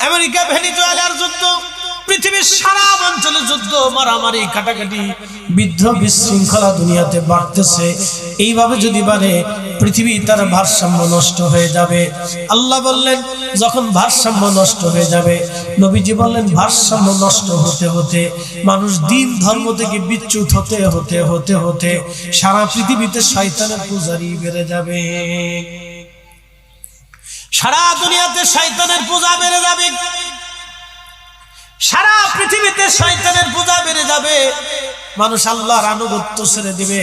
America ভেনিজুয়েলার যুদ্ধ, পৃথিবীর সারা অঞ্চলে যুদ্ধ, মারামারি, কাটাকাটি, বিদ্রোহ, বিশৃঙ্খলা দুনিয়াতে বাড়তেছে। এইভাবে যদি বাড়ে পৃথিবী তার ভারসাম্য নষ্ট হয়ে যাবে। আল্লাহ বললেন যখন ভারসাম্য নষ্ট হয়ে যাবে, নবীজি বললেন ভারসাম্য নষ্ট হতে হতে মানুষ দিন ধর্ম থেকে বিচ্যুত হতে হতে হতে হতে সারা পৃথিবীতে শয়তানের পূজারি বেড়ে যাবে। সারা দুনিয়াতে শয়তানের পূজা বেড়ে যাবে, সারা পৃথিবীতে শয়তানের পূজা বেড়ে যাবে। মানুষ আল্লাহর আনুগত্য ছেড়ে দিবে,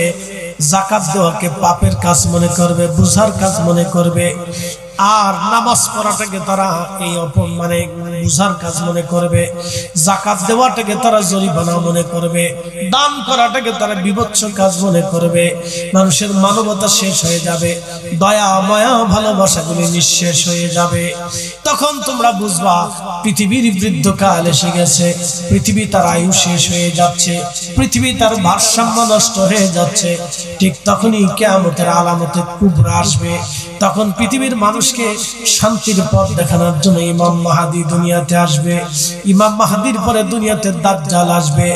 যাকাত দেওয়াকে পাপের কাজ মনে করবে, বুঝার কাজ মনে করবে, আর নামাজ পড়াটাকে তারা এই মানে বুঝার কাজ মনে করবে, যাকাত দেওয়াটাকে তারা জরিমানা মনে করবে, দান করাটাকে তারা বিভৎস কাজ মনে করবে। মানুষের মানবতা শেষ হয়ে যাবে, দয়া মায়া ভালোবাসাগুলি নিঃশেষ হয়ে যাবে। তখন তোমরা বুঝবা পৃথিবীর বৃদ্ধকাল এসে গেছে, পৃথিবী তার আয়ু শেষ হয়ে যাচ্ছে, পৃথিবী তার ভারসাম্য নষ্ট হয়ে যাচ্ছে। ঠিক তখনই কিয়ামতের আলামতে কুবরা আসবে। তখন পৃথিবীর মানুষকে শান্তির পথ দেখানোর জন্য ইমাম মাহদী দুনিয়াতে আসবে। ইমাম মাহদীর পরে দুনিয়াতে দাজ্জাল আসবে।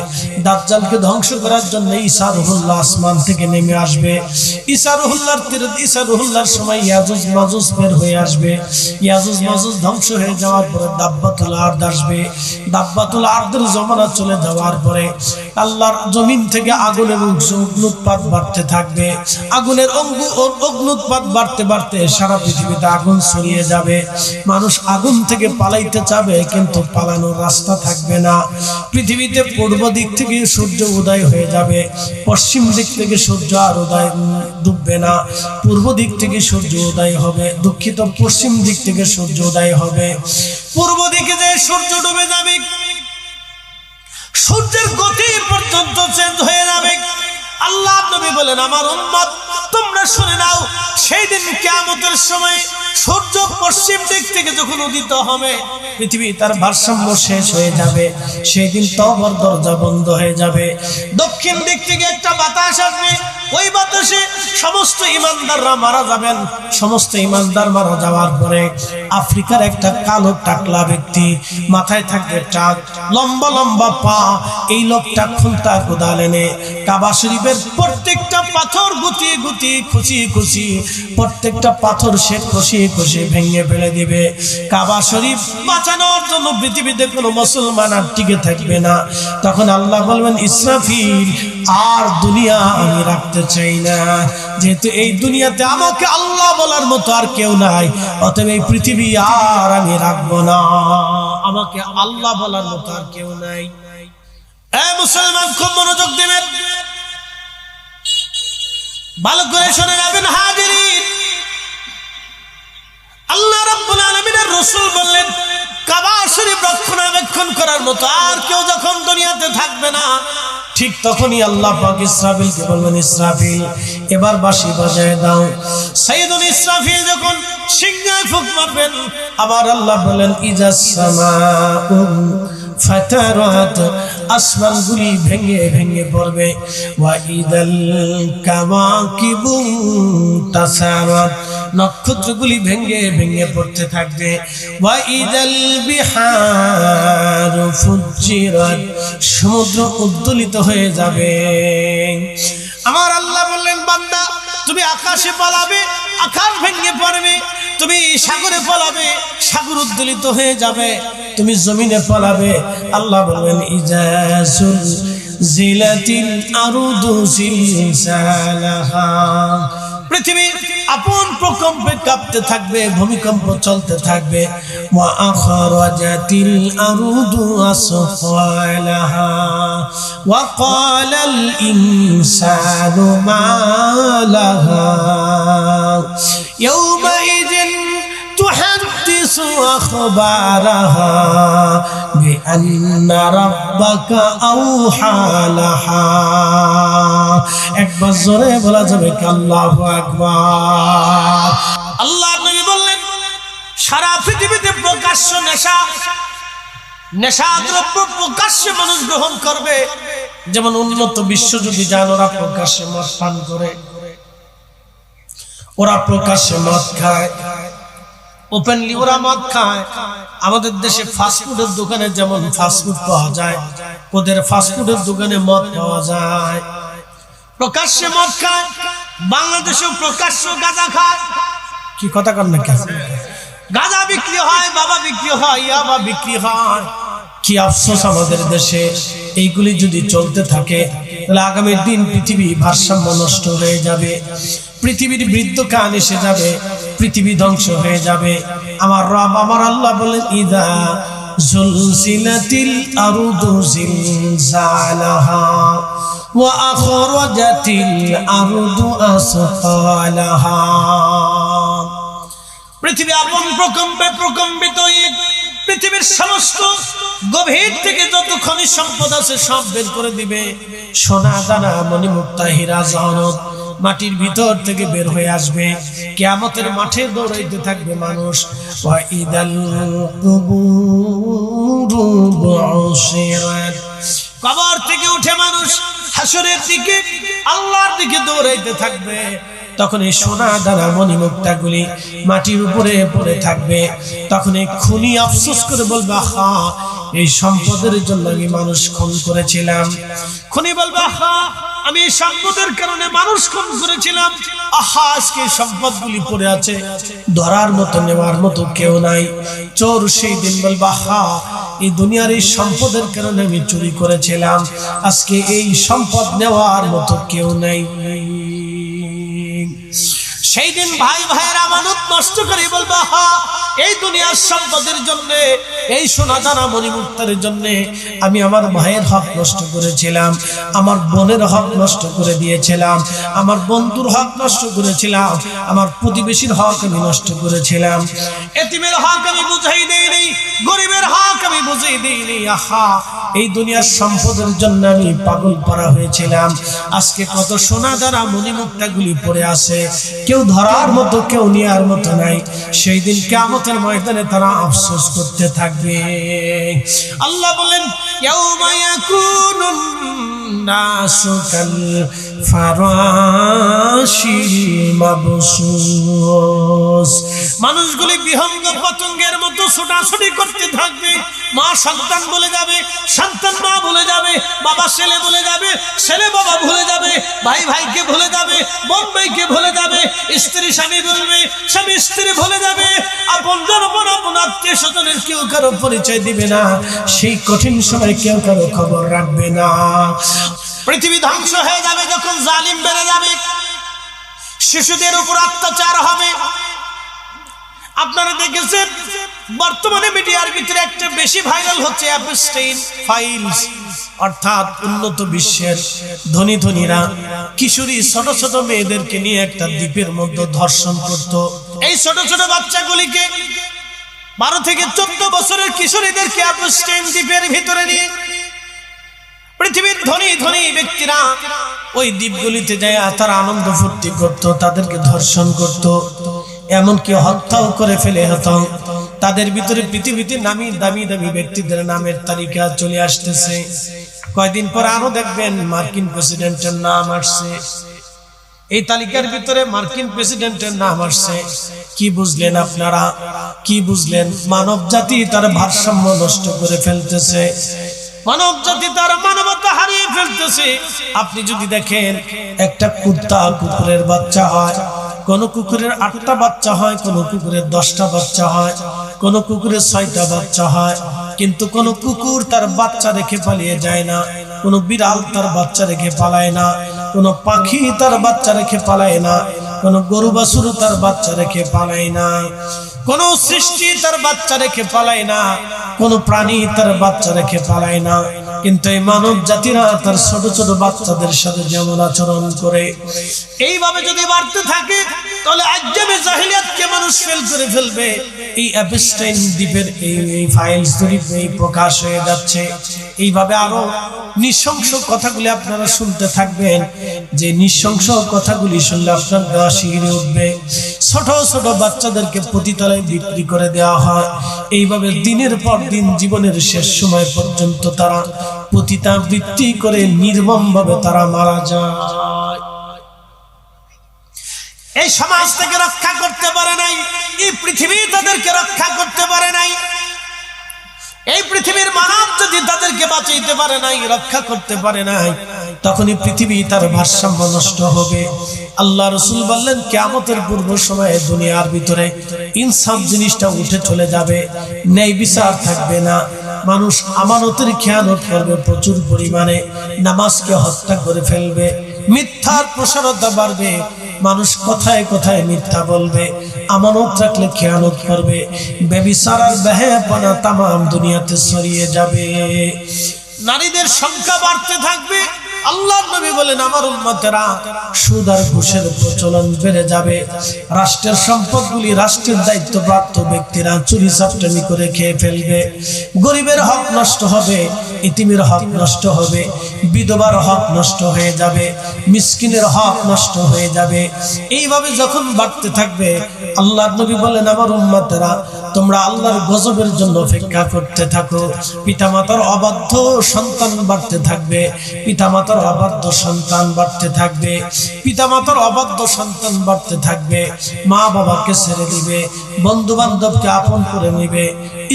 দাজ্জালকে ধ্বংস করার জন্য ঈসা রুহুল্লাহ আসমান থেকে নেমে আসবে। ঈসা রুহুল্লাহর সময় ইয়াজুজ মাজুজ বের হয়ে আসবে। ইয়াজুজ মাজুজ ধ্বংস হয়ে যাওয়ার পরে দাব্বাতুল আরদ আসবে। দাব্বাতুল আরদের জমানা চলে যাওয়ার পরে আল্লাহর জমিন থেকে আগুনের অগ্নুৎপাত বাড়তে থাকবে। আগুনের অগ্নুৎপাত বাড়তে বাড়তে সারা পৃথিবীতে আগুন ছড়িয়ে যাবে। মানুষ আগুন থেকে পালাইতে চাবে, কিন্তু পালানোর রাস্তা থাকবে না। পৃথিবীতে পূর্ব দিক থেকে সূর্য উদয় হয়ে যাবে, পশ্চিম দিক থেকে সূর্য আর উদয় ডুববে না, পূর্ব দিক থেকে সূর্য উদয় হবে, দুঃখিত পশ্চিম দিক থেকে সূর্য উদয় হবে। পূর্ব দিকে যে সূর্য ডুবে যাবে, সূর্যের গতি পর্যন্ত চেঞ্জ হয়ে যাবে। আল্লাহ নবী বলেন আমার উম্মত তোমরা শুনে নাও, সেই দিন কিয়ামতের সময় সূর্য পশ্চিম দিক থেকে যখন উদিত হবে, পৃথিবী তার ভারসাম্য শেষ হয়ে যাবে। সেই দিন তওবার দরজা বন্ধ হয়ে যাবে। দক্ষিণ দিক থেকে একটা বাতাস আসবে, ওই বাতাসে সমস্ত ঈমানদাররা মারা যাবেন। সমস্ত ঈমানদার মারা যাওয়ার পরে আফ্রিকার একটা কালো টাকলা ব্যক্তি, মাথায় থাকবে টাক, লম্বা লম্বা পা, এই লোকটা খুন্তা কোদাল এনে কাবা শরীফের প্রত্যেকটা পাথর গুটিয়ে গুটিয়ে খুশি খুশি প্রত্যেকটা পাথর সে খুশি খুশি ভেঙে ফেলে দিবে। কাবা শরীফ বাঁচানোর জন্য পৃথিবীতে কোনো মুসলমান আর টিকে থাকবে না। তখন আল্লাহ বলবেন ইসরাফিল আর দুনিয়া আমি রাখতে চাই না, যেহেতু এই দুনিয়াতে আমাকে আল্লাহ বলার মতো আর কেউ নাই, অতএব এই পৃথিবী আর আমি রাখবো না, আমাকে আল্লাহ বলার মতো আর কেউ নাই। মুসলমান খুব মনোযোগ দেবেন, ভালো করে শুনে যাবেন হাজিরিন। আল্লাহ রাব্বুল আলামিনের রাসূল বললেন কাবা শরীফ রক্ষণাবেক্ষণ করার মতো আর কেউ যখন দুনিয়াতে থাকবে না, ঠিক তখনই আল্লাহ পাক ইসরাফিলকে বলবেন ইসরাফিল এবার বাঁশি বাজায় দাও। সাইয়্যিদুল ইসরাফিল যখন সিংহায় ফুঁক মারবেন, আবার আল্লাহ বলেন ইজাস সামাউ ফাতারাত, আসমানগুলি ভেঙে ভেঙে পড়বে। ওয়া ইদাল কাওয়াকিবু তাসারাত, নক্ষত্রগুলি ভেঙে ভেঙে পড়তে থাকবে। ওয়া ইদাল বিহারু ফুজ্জিরাত, সমুদ্র উদ্দোলিত হয়ে যাবে। আমার আল্লাহ বললেন বান্দা তুমি আকাশে পালাবে, আকাশ ভেঙে পড়বে, তুমি সাগরে পালাবে, সাগর উদ্দোলিত হয়ে যাবে, তুমি জমিনে পালাবে। আল্লাহ বলবেন ইজাজুল জিলাতিল আরদু জিলজালাহা, পৃথিবী আপন প্রকম্পে কাঁপতে থাকবে, ভূমিকম্প চলতে থাকবে। ওয়া আখরাজাতিল আরদু আসফালাহা ওয়া ক্বালাল ইনসানু মা লাহা ইয়াওমাইযিন তুহাদ্দিসু আখবারাহা বিআন্না রাব্বাকা আওহা লাহা। একবার জোরে বলা যাবে কি আল্লাহু আকবার। আল্লাহ নবী বললেন সারা পৃথিবীতে প্রকাশ্য নেশাদ্রব্য প্রকাশ্যে মানুষ গ্রহণ করবে। যেমন উন্নত বিশ্ব যদি যান, ওরা প্রকাশ্যে মদ পান করে, ওরা প্রকাশ্যে মদ খায়, ওপেনলি ওরা মদ খায়। আমাদের দেশে ফাস্টফুডের দোকানে যেমন ফাস্টফুড পাওয়া যায়, ওদের ফাস্টফুডের দোকানে মদ পাওয়া যায়। প্রকাশ্যে মদ খায়, বাংলাদেশেও প্রকাশ্য গাঁজা খায়। কি কথা কর না কেন? গাঁজা বিক্রি হয়, বাবা বিক্রি হয়, ইয়াবা বিক্রি হয়। কি আফসোস আমাদের দেশে। এইগুলি যদি চলতে থাকে তাহলে আগামী দিন পৃথিবী ভারসাম্য নষ্ট হয়ে যাবে, পৃথিবীর বৃদ্ধকাল এসে যাবে, পৃথিবী ধ্বংস হয়ে যাবে। আমার রব আমার আল্লাহ বলেন, ইদা জুলজিলাতিল আরদু জিলজালাহা ওয়া আখরাজাতিল আরদু আসফালাহা। পৃথিবী আপন প্রকম্পে প্রকম্পিত হয়ে পৃথিবীর সমস্ত গভীর থেকে যত খনিজ সম্পদ আছে সব বের করে দিবে। সোনা দানা মণিমুক্তা হীরা জহরত মাটির ভিতর থেকে বের হয়ে আসবে। কিয়ামতের মাঠে দৌড়াইতে থাকবে মানুষ। ওয়া ইদাল কুবুরু বুশিরাত, কবর থেকে উঠে মানুষ হাসরের দিকে আল্লাহর দিকে দৌড়াইতে থাকবে। তখন এই সোনা দানা মণিমুক্তা গুলি মাটির উপরে পড়ে থাকবে। তখন এই খুনি আফসোস করে বলবে, আহা এই সম্পদের জন্য আমি মানুষ খুন করেছিলাম। খুনি বলবে, আহা আমি এই সম্পদের কারণে মানুষ খুন করেছিলাম। আহা আজকে সম্পদগুলি পড়ে আছে, ধরার মতো নেওয়ার মতো কেউ নাই। চোর সেই দিন বলবে, আহা এই দুনিয়ার এই সম্পদের কারণে আমি চুরি করেছিলাম, আজকে এই সম্পদ নেওয়ার মতো কেউ নাই। সেই দিন ভাই ভাইয়ের আমানত নষ্ট করে বলবে, হা এই দুনিয়ার সম্পদের জন্য, এই সোনা দানা মণিমুক্তার জন্য আমি আমার ভাইয়ের হক নষ্ট করেছিলাম, আমার বোনের হক নষ্ট করে দিয়েছিলাম, আমার বন্ধুর হক নষ্ট করেছিলাম, আমার প্রতিবেশীর হক আমি নষ্ট করেছিলাম, এতিমের হক আমি বুঝাই দেইনি, গরিবের হক আমি বুঝাই দেইনি। আহা এই দুনিয়ার সম্পদের জন্য আমি পাগল পারা হয়েছিলাম। আজকে কত সোনা দানা মণিমুক্তা গুলি পড়ে আছে, কেউ ধরার মতো কেউ নেওয়ার মতো নাই। সেই দিন কিয়ামতের ময়দানে তারা আফসোস করতে থাকবে। আল্লাহ বলেন, ইয়াউমা ইয়াকুনুন নাসু কাল ফারাশিল মাবসুস, মানুষগুলি বিহঙ্গ পতঙ্গের মতো ছোটাছুটি করতে থাকবে। মা সন্তান বলে যাবে, সন্তান মা ভুলে যাবে, বাবা ছেলে ভুলে যাবে, ছেলে বাবা ভুলে যাবে, ভাই ভাইকে ভুলে যাবে, বোন ভাইকে ভুলে যাবে, স্ত্রী স্বামী বলবে, স্বামী স্ত্রী ভুলে যাবে, আপন জনপন আপন আত্মীয় স্বজনের কেউ কারো পরিচয় দিবে না। সেই কঠিন সময় কেউ কারো খবর রাখবে না। পৃথিবী ধ্বংস হয়ে যাবে যখন জালিম বেড়ে যাবে, শিশুদের উপর অত্যাচার হবে। আপনারা দেখেছেন বর্তমানে মিডিয়ার ভিতরে একটা বেশি ভাইরাল হচ্ছে অ্যাপস্টেইন ফাইলস, অর্থাৎ উন্নত বিশ্বের ধনী ধনীরা কিশোরী ছোট ছোট মেয়েদেরকে নিয়ে একটা দ্বীপের মধ্যে ধর্ষণ করত। এই ছোট ছোট বাচ্চাগুলিকে 12 থেকে 14 বছরের কিশোরীদেরকে অ্যাপস্টেইন দ্বীপের ভিতরে নিয়ে পৃথিবীর ধনী ধনী ব্যক্তিরা ওই দ্বীপগুলিতে যায়, তারা আনন্দ ফুর্তি করত, তাদেরকে ধর্ষণ করত, এমনকি হত্যাও করে ফেলে হতো। তাদের ভিতরে পৃথিবীতে নামি দামি দামি ব্যক্তিদের নামের তালিকা চলে আসতেছে। কয়দিন পর আরো দেখবেন মার্কিন প্রেসিডেন্টের নাম আসছে। এই তালিকার ভিতরে মার্কিন প্রেসিডেন্টের নাম আসছে। কি বুঝলেন আপনারা? কি বুঝলেন? মানব জাতি তার ভারসাম্য নষ্ট করে ফেলতেছে, মানব জাতি তার মানবতা হারিয়ে ফেলতেছে। আপনি যদি দেখেন একটা কুত্তা কুকুরের বাচ্চা হয়, কোন কুকুরের 8টা বাচ্চা হয়, কোন কুকুরের 10টা বাচ্চা হয়, কোন কুকুরের 6টা বাচ্চা হয়, কিন্তু কোন কুকুর তার বাচ্চা রেখে পালিয়ে যায় না, কোন বিড়াল তার বাচ্চা রেখে পালায় না, কোন পাখি তার বাচ্চা রেখে পালায় না, কোন গরু বাছুর তার বাচ্চা রেখে পালায় না, কোন সৃষ্টি তার বাচ্চা রেখে পালায় না, কোন প্রাণী তার বাচ্চা রেখে পালায় না। কিন্তু এই মানব জাতিরা তার ছোট ছোট বাচ্চাদের সাথে যেমন আচরণ করে, এইভাবে যদি বাড়তে থাকে তাহলে আজকে জাহিলিয়াতকে মানুষ ফেল করে ফেলবে। এই অ্যাপস্টাইন দ্বীপের এই ফাইলস এই প্রকাশ হয়ে যাচ্ছে। এইভাবে আরো নৃশংস কথাগুলি আপনারা শুনতে থাকবেন, যে নৃশংস কথাগুলি শুনলে আপনার গা শিহরে উঠবে। ছোট ছোট বাচ্চাদেরকে পতিতালয়ে বিক্রি করে দেওয়া হয়। এইভাবে দিনের পর দিন জীবনের শেষ সময় পর্যন্ত তারা পতিতাবৃত্তি করে নির্মমভাবে তারা মারা যায়। এই সমাজ থেকে রক্ষা করতে পারে নাই, এই পৃথিবী তাদেরকে রক্ষা করতে পারে নাই, এই পৃথিবীর মানব যদি তাদেরকে বাঁচাইতে পারে নাই, রক্ষা করতে পারে নাই, তখনই পৃথিবী তার ভারসাম্য নষ্ট হবে। আল্লাহ রাসূল বললেন কিয়ামতের পূর্ব সময়ে দুনিয়ার ভিতরে ইনসাফ জিনিসটা উঠে চলে যাবে, ন্যায় বিচার থাকবে না, মানুষ আমানতের খেয়ানত করবে প্রচুর পরিমাণে, নামাজকে হত্যা করে ফেলবে, মিথ্যার প্রসারতা বাড়বে, মানুষ কথায় কথায় মিথ্যা বলবে, আমানত রাখলে খেয়ানত করবে, ব্যভিচার আর বেহায়াপনা তামাম দুনিয়াতে ছড়িয়ে যাবে, নারীদের সংখ্যা বাড়তে থাকবে। আল্লাহর নবী বলেন আমার উম্মতেরা সুদ আর ঘুষের প্রচলন বেড়ে যাবে, রাষ্ট্রের সম্পদগুলি রাষ্ট্রের দায়িত্বপ্রাপ্ত ব্যক্তিরা চুরি চাপটামি করে খেয়ে ফেলবে, গরিবের হক নষ্ট হবে, ইতিমের হক নষ্ট হবে, বিধবার হক নষ্ট হয়ে যাবে, মিসকিনের হক নষ্ট হয়ে যাবে। এইভাবে যখন বাড়তে থাকবে, আল্লাহর নবী বলেন আমার উম্মতেরা তোমরা আল্লাহর গজবের জন্য অপেক্ষা করতে থাকো। পিতামাতার অবাধ্য সন্তান বাড়তে থাকবে, পিতামাতার অবাধ্য সন্তান বাড়তে থাকবে, পিতামাতার অবাধ্য সন্তান বাড়তে থাকবে, মা বাবাকে ছেড়ে দিবে, বন্ধু বান্ধবকে আপন করে নিবে,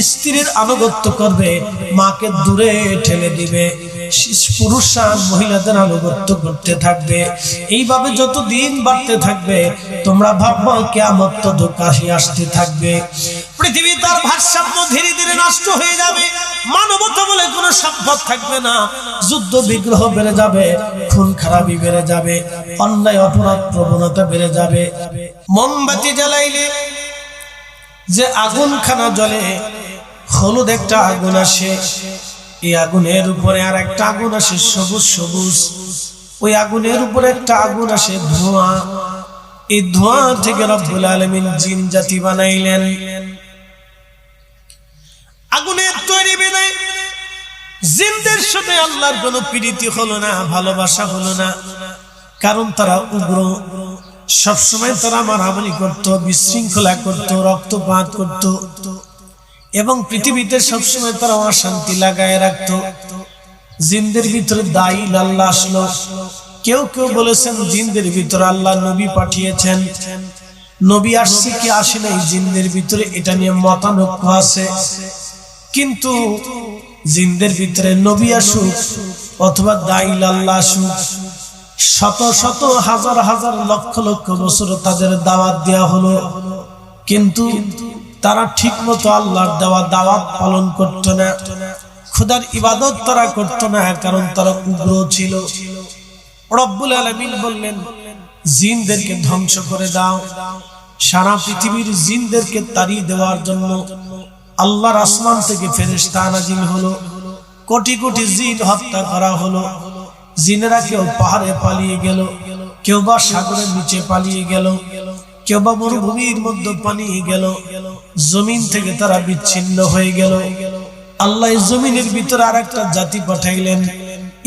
স্ত্রীর আনুগত্য করবে, মাকে দূরে ঠেলে দিবে, পুরুষরা মহিলাদের আনুগত্য করতে থাকবে। এইভাবে যত দিন বাড়তে থাকবে তোমরা ভাববা কিয়ামত তো কাছে আসতে থাকবে, পৃথিবী তার ভারসাম্য ধীরে ধীরে নষ্ট হয়ে যাবে, মানবতা বলে কোনো সম্পদ থাকবে না, যুদ্ধ বিগ্রহ বেড়ে যাবে, খুন খারাপি বেড়ে যাবে, অন্যায় অপরাধ প্রবণতা বেড়ে যাবে। মোমবাতি জ্বালাইলে যে আগুন খানা জ্বলে, হলুদ একটা আগুন আসে, এই আগুনের উপরে আর একটা আগুন আসে সবুজ সবুজ, ওই আগুনের উপরে একটা আগুন আসে ধোঁয়া, এই ধোঁয়া থেকে রব্বুল আলামিন জিন জাতি বানাইলেন। আগুনের তৈরি বিদায় জিনদের সাথে আল্লাহর কোনো প্রীতি হলো না, ভালোবাসা হলো না, কারণ তারা উগ্র, সবসময় তারা মারামারি করত, বিশৃঙ্খলা করত, রক্তপাত করত, এবং পৃথিবীতে সবসময় তারা অশান্তি লাগায় রাখতো। জিনদের ভিতরে দাইল আল্লাহ আসলো, কেউ কেউ বলেছেন জিনদের ভিতরে আল্লাহ নবী পাঠিয়েছেন, নবী আসছে কি আসে নাই জিনদের ভিতরে এটা নিয়ে মতানৈক্য আছে, কিন্তু জিনদের ভিতরে নবী আসুক অথবা দাইল আল্লাহ আসুক, শত শত হাজার হাজার লক্ষ লক্ষ বছর তাদের দাওয়াত দেওয়া হলো, কিন্তু তারা ঠিক মতো আল্লাহর দেওয়া দাওয়াত পালন করত না, খোদার ইবাদত তারা করত না, কারণ তারা উগ্র ছিল। রব্বুল আলামিন বললেন জিনদেরকে ধ্বংস করে দাও। সারা পৃথিবীর জিনদেরকে তাড়িয়ে দেওয়ার জন্য আল্লাহর আসমান থেকে ফেরেশতা নাজিল হলো, কোটি কোটি জিন হত্যা করা হলো। জিনেরা কেউ পাহাড়ে পালিয়ে গেল, কেউ বা সাগরের নিচে পালিয়ে গেল, কেউ বা মরুভূমির মধ্যে পালিয়ে গেল, জমিন থেকে তারা বিচ্ছিন্ন হয়ে গেল। আল্লাহ জমিনের ভিতরে আরেকটা জাতি পাঠাইলেন,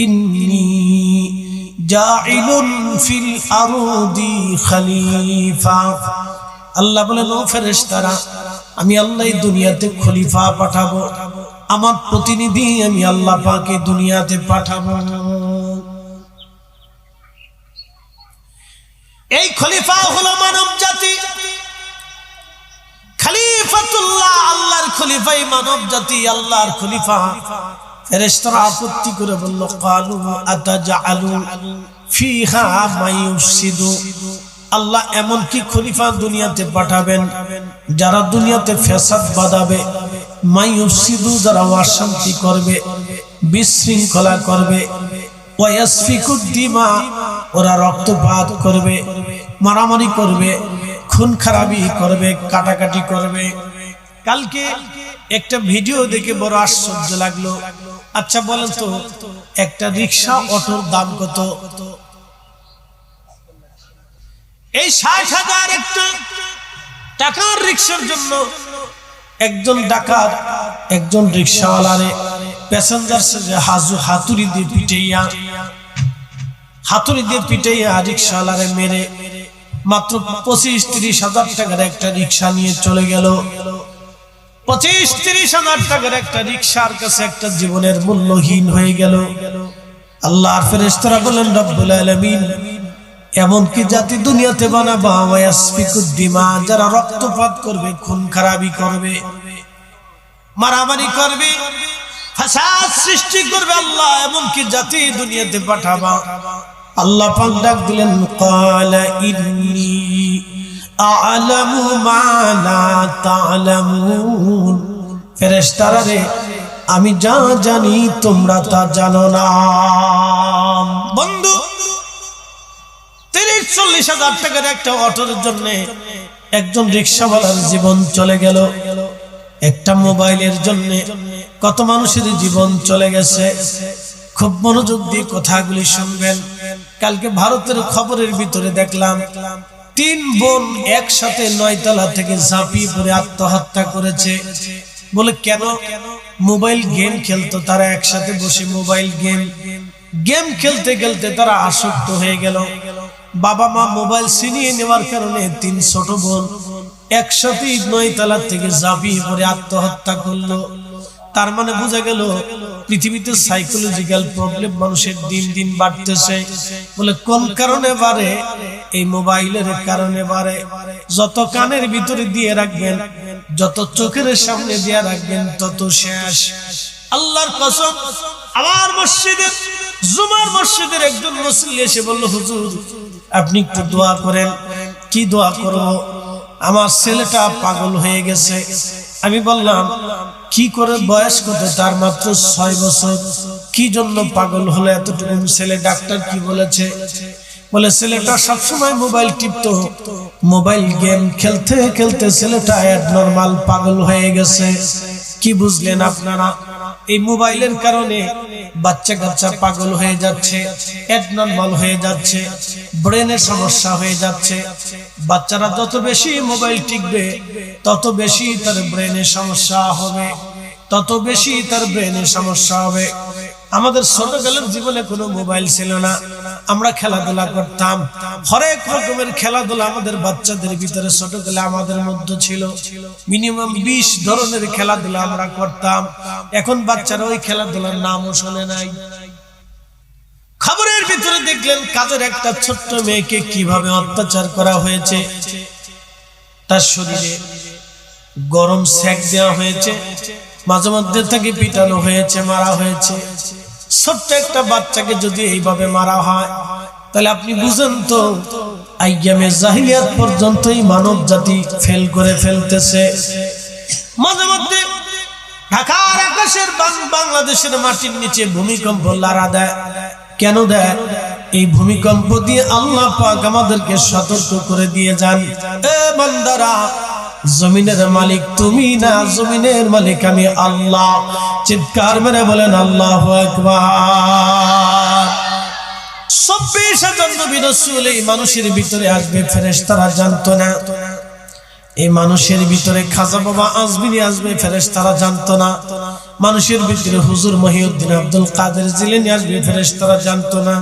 ইন্নী জাইলুন ফিল আরদি খলিফা। আল্লাহ বলেন ও ফেরেশতারা আমি আল্লাহ দুনিয়াতে খলিফা পাঠাবো, আমার প্রতিনিধি আমি আল্লাহ পাকে দুনিয়াতে পাঠাবো। এই খলিফা হলো মানব জাতি, খলিফাতুল্লাহ আল্লাহর খলিফাই মানব জাতি, আল্লাহর খলিফা। ফেরেশতারা আপত্তি করে বলল ক্বালু আতাজআলু ফিহা মায়ুফসিদু, আল্লাহ এমন কি খলিফা দুনিয়াতে পাঠাবেন যারা দুনিয়াতে ফ্যাসাদ বাঁধাবে, মায়ুফসিদু যারা অশান্তি করবে, বিশৃঙ্খলা করবে, ওয়াসফিকুদ দিমা ওরা রক্তপাত করবে, মারামারি করবে, খুন খারাপি করবে, কাটাকাটি করবে। কালকে একটা ভিডিও দেখে বড় আশ্চর্য লাগলো। আচ্ছা বলেন তো একটা রিক্সা অটোর দাম কত? এই ৬০,০০০ একটা টাকার রিক্সার জন্য একজন ডাকাত একজন রিক্সাওয়ালারে প্যাসেঞ্জার সে হাতুড়ি দিয়ে পিটাইয়া রিক্সাওয়ালারে মেরে মাত্র ২৫-৩০ হাজার টাকার একটা রিক্সা নিয়ে চলে গেল। ২৫-৩০ হাজার টাকার একটা রিক্সার কাছে একটা জীবনের মূল্যহীন হয়ে গেল। আল্লাহর ফেরেশতারা বলেন রব্বুল আলামিন এমনকি জাতি দুনিয়াতে বানাবা ওয়াসফিকুদ্দিমা, যারা রক্তপাত করবে, খুন খারাপি করবে, মারামারি করবে, ফাসাদ সৃষ্টি করবে, আল্লাহ এমনকি জাতি দুনিয়াতে পাঠাবা। আল্লাহ পাক ডাক দিলেন, ক্বালা ইন্নী আ'লামু মা লা তা'লামুন, ফেরেশতারা রে আমি যা জানি তোমরা তা জানো না। বন্ধু, 30-40 হাজার টাকার একটা অটোর জন্য একজন রিকশাওয়ালার জীবন চলে গেল। একটা মোবাইলের জন্য কত মানুষের জীবন চলে গেছে। খুব মনোযোগ দিয়ে কথাগুলি শুনবেন। কালকে ভারতের খবরের ভিতরে দেখলাম 3 বোন একসাথে 9 তলা থেকে ঝাঁপিয়ে পড়ে আত্মহত্যা করেছে। বলে কেন? মোবাইল গেম খেলতো তারা, একসাথে বসে মোবাইল গেম খেলতে খেলতে তারা আসক্ত হয়ে গেল। বাবা মা মোবাইল ছিনিয়ে নেওয়ার কারণে 3 ছোট বোন একসাথে 9 তলা থেকে ঝাঁপিয়ে পড়ে আত্মহত্যা করলো। তার মানে বোঝা গেল পৃথিবীতে সাইকোলজিক্যাল প্রবলেম মানুষের দিন দিন বাড়তেছে। বলে কোন কারণে বাড়ে? এই মোবাইলের কারণে বাড়ে। যত কানের ভিতরে দিয়ে রাখবেন, যত চোখের সামনে দিয়ে রাখবেন, তত শেষ। আল্লাহর কসম, আমার মসজিদের জুমার মসজিদের একজন মুসল্লি এসে বলল, হুজুর আপনি একটু দোয়া করেন। কি দোয়া করব? আমার ছেলেটা পাগল হয়ে গেছে। আমি বললাম কি করে? বয়স কত তার? মাত্র 6 বছর। কি জন্য পাগল হলো এতটুকু ছেলে? ডাক্তার কি বলেছে? বলে ছেলেটা সবসময় মোবাইল টিপতো, মোবাইল গেম খেলতে খেলতে ছেলেটা অ্যাবনরমাল পাগল হয়ে গেছে। কি বুঝলেন আপনারা? এই মোবাইলের কারণে বাচ্চা কাচ্চা পাগল হয়ে যাচ্ছে, অ্যাবনরমাল হয়ে যাচ্ছে, ব্রেনের সমস্যা হয়ে যাচ্ছে। বাচ্চারা যত বেশি মোবাইল টিপবে তত বেশি তার ব্রেনের সমস্যা হবে, তত বেশি তার ব্রেনের সমস্যা হবে। আমাদের ছোটকালের জীবনে কোনো মোবাইল ছিল না, আমরা খেলাধুলা করতাম। হরেক রকমের খেলাধুলা আমাদের বাচ্চাদের ভিতরে ছোটকালে আমাদের মধ্যে ছিল। মিনিমাম 20 ধরনের খেলাধুলা আমরা করতাম। এখন বাচ্চারা ওই খেলাধুলার নামও শোনে নাই। খবরের ভিতরে দেখলেন কাজের একটা ছোট্ট মেয়েকে কিভাবে অত্যাচার করা হয়েছে। তার শরীরে গরম সেক দেওয়া হয়েছে, মাঝে মধ্যে তাকে পিটানো হয়েছে, মারা হয়েছে। ছোট্ট একটা বাচ্চাকে যদি এইভাবে মারা হয়, তাহলে আপনি বুঝেন তো আইয়ামে জাহিলিয়াত পর্যন্তই মানব জাতি ফেল করে ফেলতেছে। মাঝে মধ্যে ঢাকার আকাশের বাংলাদেশের মাটির নিচে ভূমিকম্প লড়া দেয়। কেন দেয়? এই ভূমিকম্প দিয়ে আল্লাহ পাক আমাদেরকে সতর্ক করে দিয়ে যান, এ বান্দারা, জমিনের মালিক তুমি না, জমিনের মালিক আমি আল্লাহ। চিৎকার মেরে বলেন আল্লাহু আকবার। 24,000 নবী রাসূল এই মানুষের ভিতরে আসবে, ফেরেশতারা জানতো না। এই মানুষের ভিতরে খাজা বাবা আজমিরি আসবে, ফেরেশতারা জানতো না। মানুষের ভিতরে হুজুর মহিউদ্দিন আব্দুল কাদের জিলানী আসবে, ফেরেশতারা জানতো না।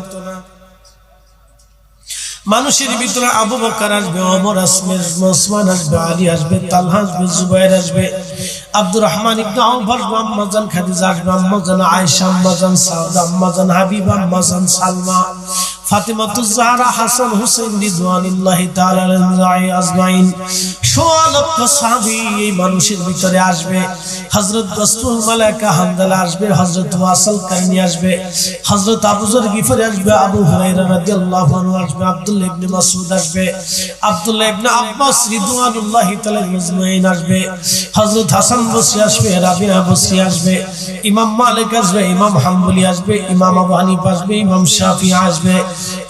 মানুষের ভিতরে আবু বকর আসবে, ওমর আসবে, ওসমান আসবে, আলী আসবে, তালহা আসবে, জুবাইর আসবে, আব্দুর রহমান ইবনে আওফ আসবে, আম্মা জান খাদিজা আসবে, আম্মা জান আয়েশা, আম্মা জান সাউদা, আম্মা জান হাবিবা, আম্মা জান সালমা, ফাতিমাতুজ জাহরা, হাসান হুসাইন রিদওয়ানুল্লাহি তাআলা আজমাইন। 16 লক্ষ সাহাবী এই মানুষের ভিতরে আসবে। হযরত রাসূল মালায়েকা হামদালা আসবে, হযরত ওয়াসিল কারনি আসবে, হযরত আবু যর গিফারি আসবে, আবু হুরায়রা রাদিয়াল্লাহু আনহু আসবে, আব্দুল্লাহ ইবনে মাসউদ আসবে, আব্দুল্লাহ ইবনে আব্বাস রিদওয়ানুল্লাহি তাআলা আজমাইন আসবে, হযরত হাসান বসরি আসবে, রাবিয়া বসরি আসবে, ইমাম মালিক আসবে, ইমাম হাম্বলি আসবে, ইমাম আবু হানিফা আসবে, ইমাম শাফিঈ আসবে,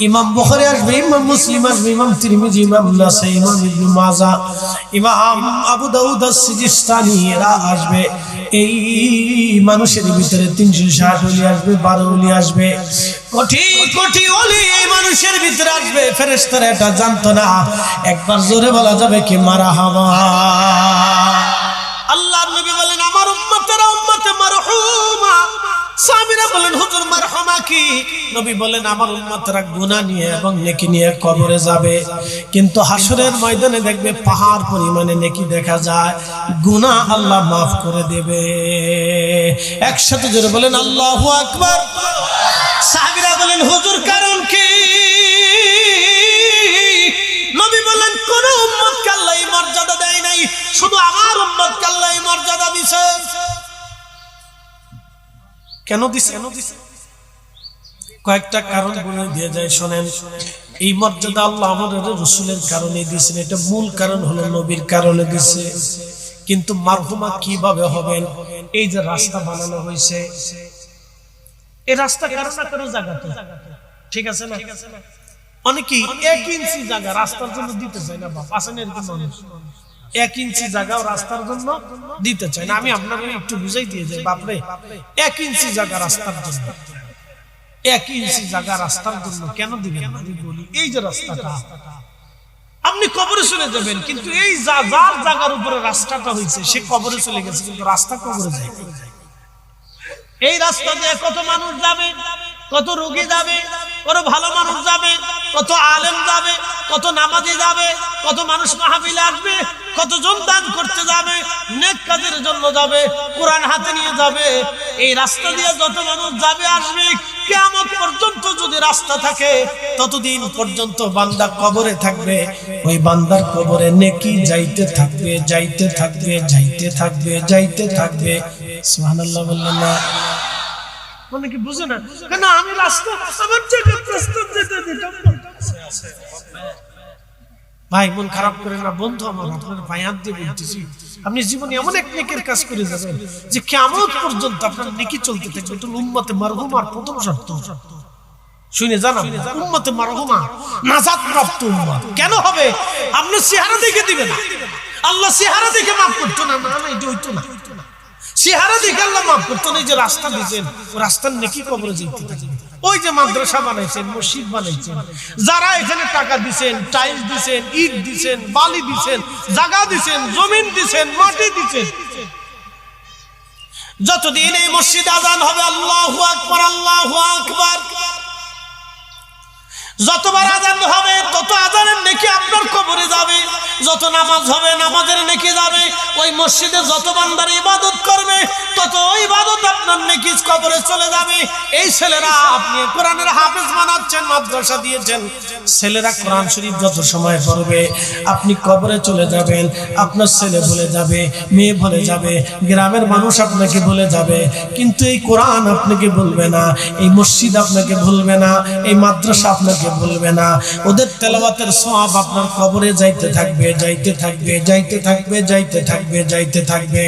ইমাম বুখারী আসবে, ইমাম মুসলিম আসবে, ইমাম তিরমিজি, ইমাম নাসাঈ, ইমাম ইবনে মাজাহ, ইমাম আবু দাউদ আস-সিজিস্তানি এরা আসবে। এই মানুষের ভিতরে 360 ওলি আসবে, 12 ওলি আসবে, কোটি কোটি ওলি এই মানুষের ভিতরে আসবে। ফেরেশতারা এটা জানতো না। একবার জোরে বলা যাবে কি মারহাবা। আল্লাহর নবী বলেন আমার উম্মতেরা উম্মতে মারহুমা। সাহাবীরা বলেন হুজুর মারহুমা কি? নবী বলেন আমার উম্মতরা গুনাহ নিয়ে এবং নেকি নিয়ে কবরে যাবে, কিন্তু হাসরের ময়দানে দেখবে পাহাড় পরিমাণে নেকি দেখা যায়, গুনাহ আল্লাহ মাফ করে দেবে। একসাথে জোরে বলেন আল্লাহু আকবার। সাহাবীরা বলেন হুজুর কারণ কি? দিছে? কেন দিছে? কয়েকটা কারণ বলে দিয়ে যায়, শোনেন। এই মর্যাদা আল্লাহ আমাদের রাসূলের কারণে দিয়েছেন, এটা মূল কারণ হলো নবীর কারণে দিয়েছে। কিন্তু মারহুমা কিভাবে হবেন? এই যে রাস্তা বানানো হয়েছে, এই রাস্তা কারো না কারো জায়গাতে, ঠিক আছে না? অনেকেই 1 ইঞ্চি জায়গা রাস্তার জন্য দিতে চায় না। বাপ আসেন এরকম মানুষ, 1 ইঞ্চি জায়গাও রাস্তার জন্য দিতে চায় না। আমি আপনাকে একটু বুঝাই দিয়ে যাই, বাপরে 1 ইঞ্চি জায়গা রাস্তার জন্য, 1 ইঞ্চি জায়গা রাস্তার জন্য কেন দিবেন? আমি বলি, এই যে রাস্তাটা, আপনি কবরে চলে যাবেন, কিন্তু এই যার জায়গার উপরে রাস্তাটা হয়েছে সে কবরে চলে গেছে, কিন্তু রাস্তা কবরে যায়। এই রাস্তা দিয়ে কত মানুষ যাবে, কত রোগী যাবে, কত ভালো মানুষ যাবে, কত আলেম যাবে, কত নামাজি যাবে, কত মানুষ মাহফিলে আসবে, কতজন দান করতে যাবে, নেক কাজের জন্য যাবে, কোরআন হাতে নিয়ে যাবে। এই রাস্তা দিয়ে যত মানুষ যাবে আসবে, কিয়ামত পর্যন্ত যদি রাস্তা থাকে ততদিন পর্যন্ত বান্দা কবরে থাকবে। ওই বান্দার কবরে নেকি যাইতে থাকবে, যাইতে থাকবে, যাইতে থাকবে, যাইতে থাকবে। সুবহানাল্লাহ বললেন না? মানে কি বুঝে না কেন? আমি রাস্তা আমার জায়গা প্রস্তুত যেতে দিতাম না। ভাই মন খারাপ করে না বন্ধু আমার, আপনার বায়াত দিয়ে বলতেছি, আপনি জীবনে এমন এক নেকের কাজ করে যাবেন যে কিয়ামত পর্যন্ত আপনার নেকি চলতে থাকবে। তো উম্মতে মারহুমার প্রথম শর্ত শুনে জানান, উম্মতে মারহুমা নাজাত প্রাপ্ত উম্মত কেন হবে? আপনি চেহারা দেখে দিবেন, আল্লাহ চেহারা দেখে মাফ করতো না। না না, এটা হইতো না। চেহারা দেখে আল্লাহ মাফ করতো না। এই যে রাস্তা দিয়েছেন, রাস্তার নেকি কবরে যেতে থাকবে। ওই যে মাদ্রাসা বানাইছেন, মসজিদ বানাইছেন, যারা এখানে টাকা দিছেন, টাইলস দিছেন, ইট দিছেন, বালি দিছেন, জায়গা দিছেন, জমিন দিছেন, মাটি দিছেন, যতদিন এই মসজিদ আজান হবে আল্লাহু আকবার, আল্লাহু আকবার, যতবার আজান হবে তত আজানের নেকি আপনার কবরে যাবে, যত নামাজ হবে নামাজের নেকি যাবে। ওই মসজিদে যত বান্দার ইবাদত করবে তত ওই ইবাদত আপনার নেকি কবরে চলে যাবে। এই ছেলেরা, আপনি কোরআনের হাফেজ বানাচ্ছেন, মাদ্রাসা দিয়েছেন, ছেলেরা কোরআন শরীফ যত সময় পড়বে আপনি কবরে চলে যাবেন। আপনার ছেলে ভুলে যাবে, মেয়ে ভুলে যাবে, গ্রামের মানুষ আপনাকে ভুলে যাবে, কিন্তু এই কোরআন আপনাকে ভুলবে না, এই মসজিদ আপনাকে ভুলবে না, এই মাদ্রাসা আপনাকে ভুলবে না। ওদের তেলাওয়াতের সওয়াব আপনার কবরে যাইতে থাকবে, যাইতে থাকবে, যাইতে থাকবে, যাইতে থাকবে, যাইতে থাকবে।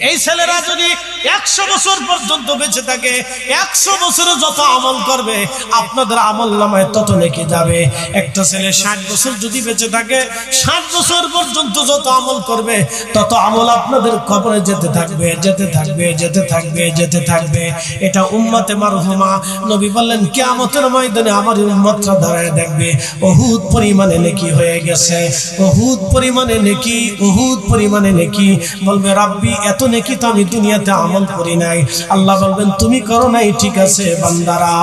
এই ছেলেরা যদি 100 বছর পর্যন্ত বেঁচে থাকে, 100 বছরে যত আমল করবে আপনাদের আমল নামায় তত নেকি যাবে। একটা ছেলে 60 বছর যদি বেঁচে থাকে, 60 বছর পর্যন্ত যত আমল করবে তত আমল আপনাদের কবরে যেতে থাকবে, যেতে থাকবে, যেতে থাকবে, যেতে থাকবে। এটা উম্মতে মারহুমা। নবী বললেন কিয়ামতের ময়দানে আমার উম্মতরা দাঁড়ায় দেখবে উহুদ পরিমাণে নেকি হয়ে গেছে, উহুদ পরিমাণে নেকি, উহুদ পরিমাণে নেকি। বলবে রাব্বি এত নেকি তো আমি দুনিয়াতে আমল করি নাই। আল্লাহ বলবেন তুমি করো নাই, ঠিক আছে বান্দারা,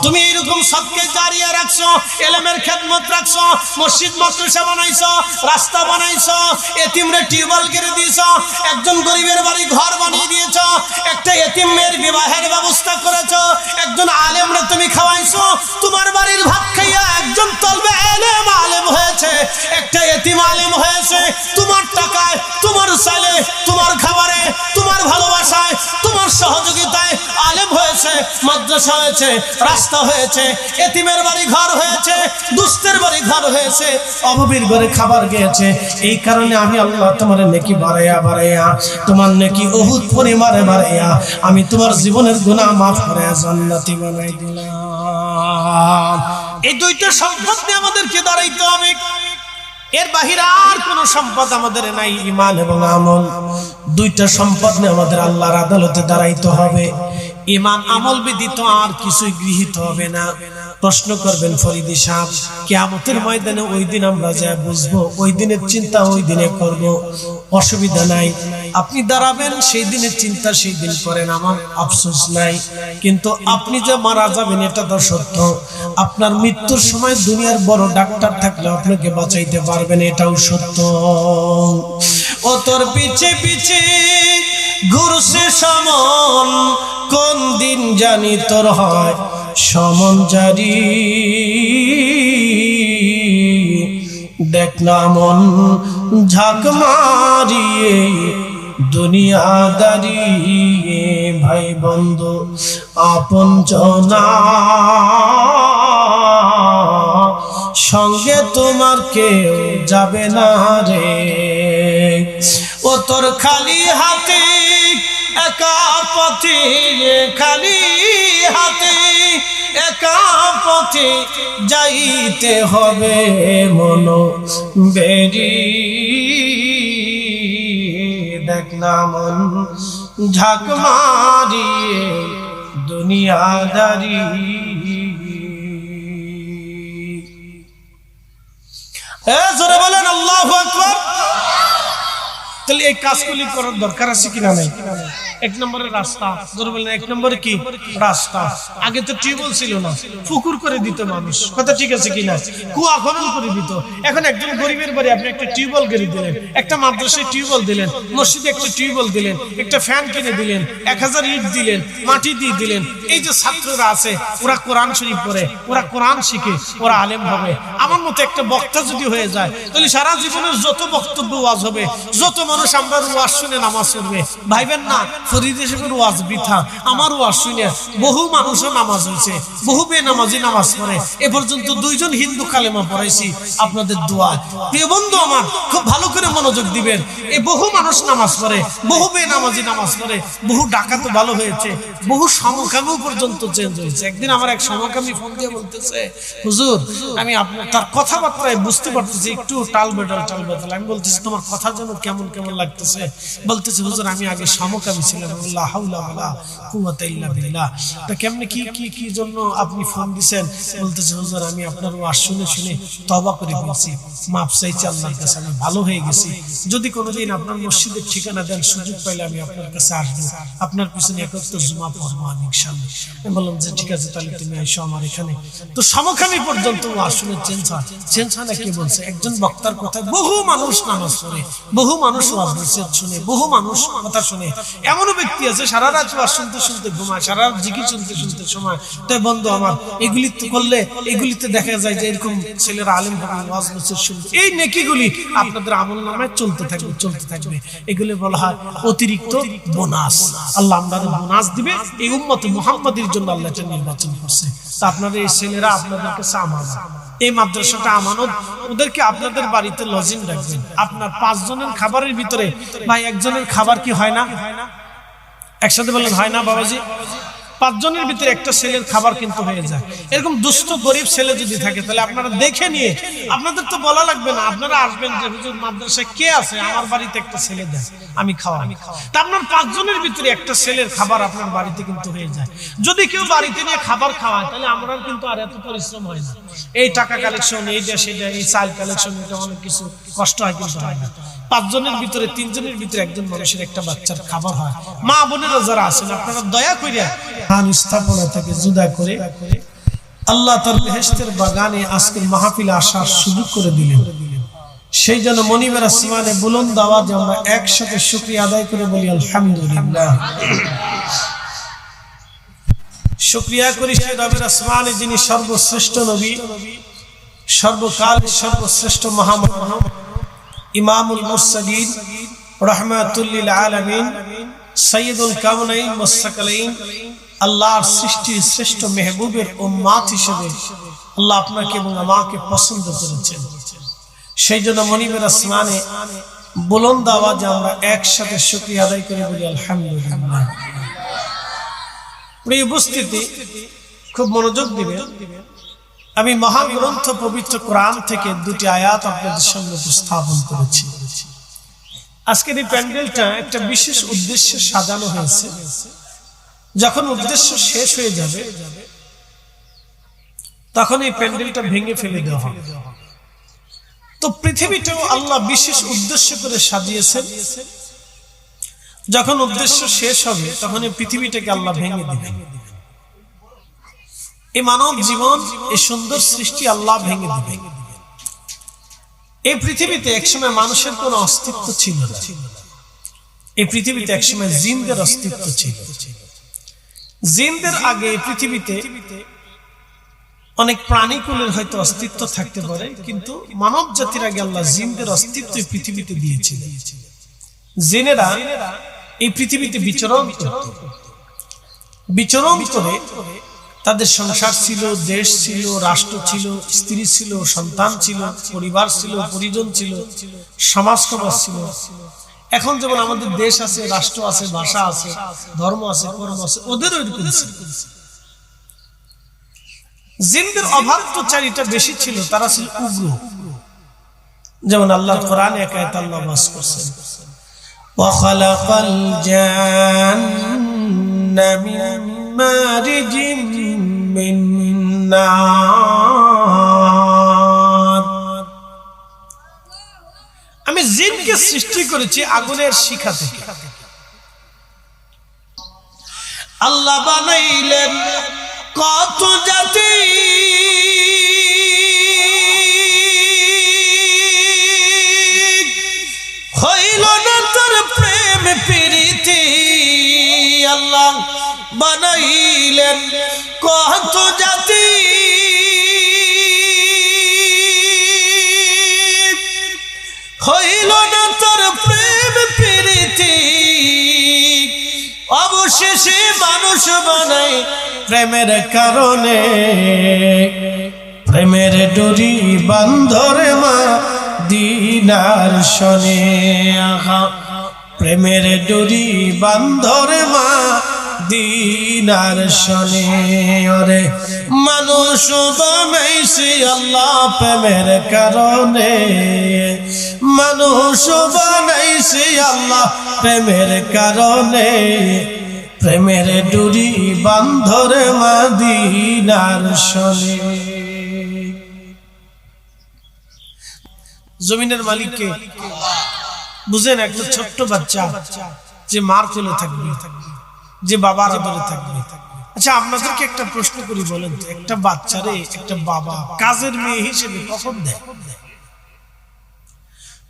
তুমি এরকম সদকা জারিয়া রাখছো, ইলমের খেদমত রাখছো, মসজিদ মাদ্রাসা বানাইছো, রাস্তা বানাইছো, এতিমরে টিউবওয়েল করে দিয়েছো, একজন গরিবের বাড়ি ঘর বানিয়ে দিয়েছো, একটা এতিম মেয়ের বিবাহের ব্যবস্থা করেছো, একজন আলেমরে তুমি খাওয়াইছো, তোমার বাড়ির ভাত খাইয়া একজন তলবে আলেম আলেম হয়েছে, একটা এতিম আলেম হয়েছে। তোমার টাকায়, তোমার চাইলে, তোমার খাবারে, তোমার ভালোবাসায়, তোমার সহযোগিতায় আলেম হয়েছে, মাদ্রাসা হয়েছে, রাস্তা হয়েছে, এতিমের বাড়ি ঘর হয়েছে, দুস্থের বাড়ি ঘর হয়েছে, অভাবীর ঘরে খাবার গিয়েছে। এই কারণে আমি আল্লাহ তোমার নেকি বাড়াইয়া বাড়াইয়া, তোমার নেকি উহুদ পরিমাণে বাড়াইয়া আমি তোমার জীবনের গুনাহ মাফ করে জান্নাতি বানাই দিলাম। এই দুইটা সম্পদ নিয়ে আমাদেরকে দাঁড়াইতে হবে। এর বাহিরে আর কোন সম্পদ আমাদের নাই, ঈমান এবং আমল। দুইটা সম্পদ নিয়ে আমাদের আল্লাহর আদালতে দাঁড়াইতে হবে। ঈমান আমল ব্যতীত আর কিছুই গৃহীত হবে না। প্রশ্ন করবেন ফরিদি সাহেব, কিয়ামতের ময়দানে ওই দিন আমরা যা বুঝবো, ওই দিনের চিন্তা ওই দিনে করব, অসুবিধা নাই। আপনি দাঁড়াবেন, সেই দিনের চিন্তা সেই দিন করেন, আমার আফসোস নাই। কিন্তু আপনি যে মারা যাবেন এটা তো সত্য। আপনার মৃত্যুর সময় দুনিয়ার বড় ডাক্তার থাকলে আপনাকে বাঁচাইতে পারবেন, এটাও সত্য। ও তোর পিছে পিছে ঘুরছে সমন, কোন দিন জানি তোর হয় সমন জারি। দেখ না মন ঝাঁক মারিয়ে দুনিয়াদারি ভাই বন্ধু আপন জনা সঙ্গে তোমার কেউ যাবে না রে ও তোর খালি হাতে একা পথে খালি হাতে একা পথে যাইতে হবে মন বেরি দেখ না মন ঝাঁক মারিয়ে দুনিয়াদারি জোরে বলেন আল্লাহু আকবার। তাহলে এই কাজগুলি করার দরকার আছে কিনা নাই? এক নম্বরের রাস্তা, জোরে বলেন এক নম্বরে কি রাস্তা। আগে তো টিউবওয়েল ছিল না, পুকুর করে দিত মানুষ, কথা ঠিক আছে কিনা, কুয়া খনন করে দিত। এখন একজন গরিবের বাড়ি আপনি একটা টিউবওয়েল করে দিলেন, একটা মাদ্রাসায় টিউবওয়েল দিলেন, মসজিদে একটা টিউবওয়েল দিলেন, একটা ফ্যান কিনে দিলেন, 1000 ইট দিলেন, মাটি দিয়ে দিলেন। এই যে ছাত্ররা আছে ওরা কোরআন শরীফ পড়ে, ওরা কোরআন শিখে, ওরা আলেম হবে। আমার মতো একটা বক্তা যদি হয়ে যায় তাহলে সারা জীবনের যত বক্তব্য ওয়াজ হবে, যত মানুষ আমরা ওয়াজ শুনে নামাজ পড়বে। ভাইবেন না ফরিদ সাহেবের ওয়াজ বৃথা, আমার ওয়াজ শুনে বহু মানুষও নামাজ হয়েছে, বহু বেনামাজি নামাজ পড়ে। এ পর্যন্ত 2 জন হিন্দু কালেমা পড়াইছি আপনাদের দোয়া। প্রিয় বন্ধু আমার খুব ভালো করে মনোযোগ দিবেন। এই বহু মানুষ নামাজ পড়ে, বহু বেনামাজি নামাজ পড়ে, বহু ডাকাত ভালো হয়েছে, বহু সমকামী পর্যন্ত চেঞ্জ হয়েছে। একদিন আমার এক সমকামী ফোন দিয়ে বলতেছে, হুজুর আমি আপনার তার কথাবার্তায় বুঝতে পারতেছি একটু টাল বেটাল। আমি বলতেছি তোমার কথা যেন কেমন কেমন লাগতেছে। বলতেছে হুজুর আমি আগে সমকামী ছিলাম। লা হাওলা ওয়ালা কুওয়াতা ইল্লা বিল্লাহ। তা কেমনে কি জন্য আপনি ফোন দিবেন? বলতেছে হুজুর আমি আপনার ওয়াজ শুনে শুনে তওবা করে ফেলছি, মাফ চাইছি আল্লাহর কাছে, আমি ভালো হয়ে গেছি। যদি কোনোদিন আপনার মসজিদের ঠিকানা দেন, সুযোগ পাইলে আমি আপনার কাছে আসবো, আপনার পিছনে একত্র জুমা পড়বো আমি ইনশাআল্লাহ। আমি বললাম যে ঠিক আছে তাহলে তুমি এসো আমার এখানে। তো সমকামী পর্যন্ত ওয়াজ শুনে চেঞ্জ হয় না। কি বলছে একজন বক্তার কথা, বহু মানুষ নামাজ পড়ে, বহু মানুষ ওয়াজ শুনে, বহু মানুষ কথা শুনে। এমনও ব্যক্তি আছে সারা রাত ওয়াজ শুনতে শুনতে ঘুমায়, সারা রাত জিকির শুনতে শুনতে সময়। তাই বন্ধু আমার এগুলি করলে, এগুলিতে দেখা যায় যে এরকম ছেলেরা আলেম হবে, ওয়াজ নসিহত শুনবে, এই নেকিগুলি আপনাদের আমল নামায় চলতে থাকবে। এগুলি বলা হয় অতিরিক্ত বোনাস। আল্লাহ আমাদের বোনাস দিবে। এই উম্মত মুহাম্মাদের জন্য আল্লাহ এটা নির্বাচন করছে। তা আপনাদের এই ছেলেরা আপনাদের কাছে আমানত, এই মাদ্রাসাটা আমানত। ওদেরকে আপনাদের বাড়িতে লজিং রাখবেন। আপনার 5 জনের খাবারের ভিতরে ভাই একজনের খাবার কি হয় না? একসাথে বলেন হয় না বাবাজি? 5 জনের ভিতরে একটা ছেলের খাবার কিন্তু হয়ে যায়। এরকম দুস্থ গরিব ছেলে যদি থাকে তাহলে আপনারা দেখে নিয়ে, আপনাদের তো বলা লাগবে না, আপনারা আসবেন যে হুজুর মাদ্রাসায় কে আছে, আমার বাড়িতে একটা ছেলে দেয়, আমি খাওয়াই। তা আপনার 5 জনের ভিতরে একটা ছেলের খাবার আপনার বাড়িতে কিন্তু হয়ে যায়। যদি কেউ বাড়িতে নিয়ে খাবার খাওয়ায় তাহলে আমরা কিন্তু আর এত পরিশ্রম হয় না। এই টাকা কালেকশন, এইটা সেটা, এই চাল কালেকশন, এটা অনেক কিছু কষ্ট হয়, কিন্তু হয় না। 5 জনের ভিতরে 3 জনের ভিতরে একজন মানুষের একটা বাচ্চার খাবার হয়। মা বোনেরা যারা আছেন আপনারা দয়া করিয়া খান স্থাপনা থেকে জুদা করে আল্লাহ তার বেহেশতের বাগানে আজকের মাহফিলে আসার সুযোগ করে দিলেন। সেই জন্য মনিবের আসমানে বুলন্দ আওয়াজে আমরা একসাথে শুকরিয়া আদায় করে বলি আলহামদুলিল্লাহ। শুকরিয়া করি সেই রবের আসমানে যিনি সর্বশ্রেষ্ঠ নবী, সর্বকাল সর্বশ্রেষ্ঠ মহামানব, ইমামুল মুরসালিন, রাহমাতুল লিল আলামিন, সাইয়্যিদুল কাউনাইন ওয়াস সাকালাইন, আল্লাহর সৃষ্টির শ্রেষ্ঠ মেহবুবের উম্মত হিসেবে আল্লাহ আপনাকে এবং আমাকে পছন্দ করেছেন। সেই জন্য মনিবের আসমানে বুলন্দ আওয়াজে আমরা একসাথে শুকরিয়া আদায় করে বলি আলহামদুলিল্লাহ। প্রিয় উপস্থিতি, খুব মনোযোগ দিবেন। আমি মহাগ্রন্থ পবিত্র কোরআন থেকে 2টি আয়াত আপনাদের সামনে উপস্থাপন করেছি। আজকের এই প্যান্ডেলটা একটা বিশেষ উদ্দেশ্যে সাজানো হয়েছে। যখন উদ্দেশ্য শেষ হয়ে যাবে তখন এই প্যান্ডেলটা ভেঙে ফেলে দেওয়া হবে। তো পৃথিবীটাও আল্লাহ বিশেষ উদ্দেশ্য করে সাজিয়েছেন। যখন উদ্দেশ্য শেষ হবে তখন এই পৃথিবীটাকে আল্লাহ ভেঙে দিবেন। এই মানব জীবন, এই সুন্দর সৃষ্টি আল্লাহ ভেঙে দিবেন। এই পৃথিবীতে একসময় মানুষের কোনো অস্তিত্ব ছিল না। এই পৃথিবীতে একসময় জিনদের অস্তিত্ব ছিল। জিনদের আগে এই পৃথিবীতে অনেক প্রাণীকুলের হয়তো অস্তিত্ব থাকতে পারে, কিন্তু মানব জাতির আগে আল্লাহ জিনদের অস্তিত্ব পৃথিবীতে দিয়েছিলেন। জিনেরা এই পৃথিবীতে বিচরণ করে তাদের সংসার ছিল, দেশ ছিল, রাষ্ট্র ছিল, স্ত্রী ছিল, সন্তান ছিল, পরিবার ছিল, পরিজন ছিল, সমাজ ছিল। এখন যেমন আমাদের দেশ আছে, রাষ্ট্র আছে, ভাষা আছে, ধর্ম আছে, কর্ম আছে, ওদেরও এরকম ছিল। জিনদের অভাব তো চারিটা বেশি ছিল, তারা ছিল উগ্র। যেমন আল্লাহ কোরআনে এক আয়াতে আল্লাহ বাস করছেন, وَخَلَقَ الْجَانَّ مِن مَّارِجٍ مِّن نَّارٍ। আমি জিনকে সৃষ্টি করেছি আগুনের শিখা থেকে। আল্লাহ বানাইলেন কত জাতি, হইল না তোর প্রেম প্রীতি। আল্লাহ বানাইলেন কত জাতি, হইল না তোর প্রেম প্রীতি। অবশেষে মানুষ বানাই প্রেমের কারণে, প্রেমের ডোরি বান্ধরে মা দিনার শনে। আহা, প্রেমের ডোরি বান্ধরে মা দিনার শনে। ওরে মানুষ বানাইছে আল্লাহ প্রেমের কারণে, মানুষ বানাইছে আল্লাহ প্রেমের কারণে, প্রেমের ডোরি বান্ধরে মদিনার শনে। জমিনের মালিককে বুঝেন, একটা ছোট্ট বাচ্চা যে মার কোলে থাকবে, যে বাবার আদরে থাকবে। আচ্ছা, আপনাদেরকে একটা প্রশ্ন করি, বলেন তো, একটা বাচ্চারে একটা বাবা কাজের মেয়ে হিসেবে কখন দেয়?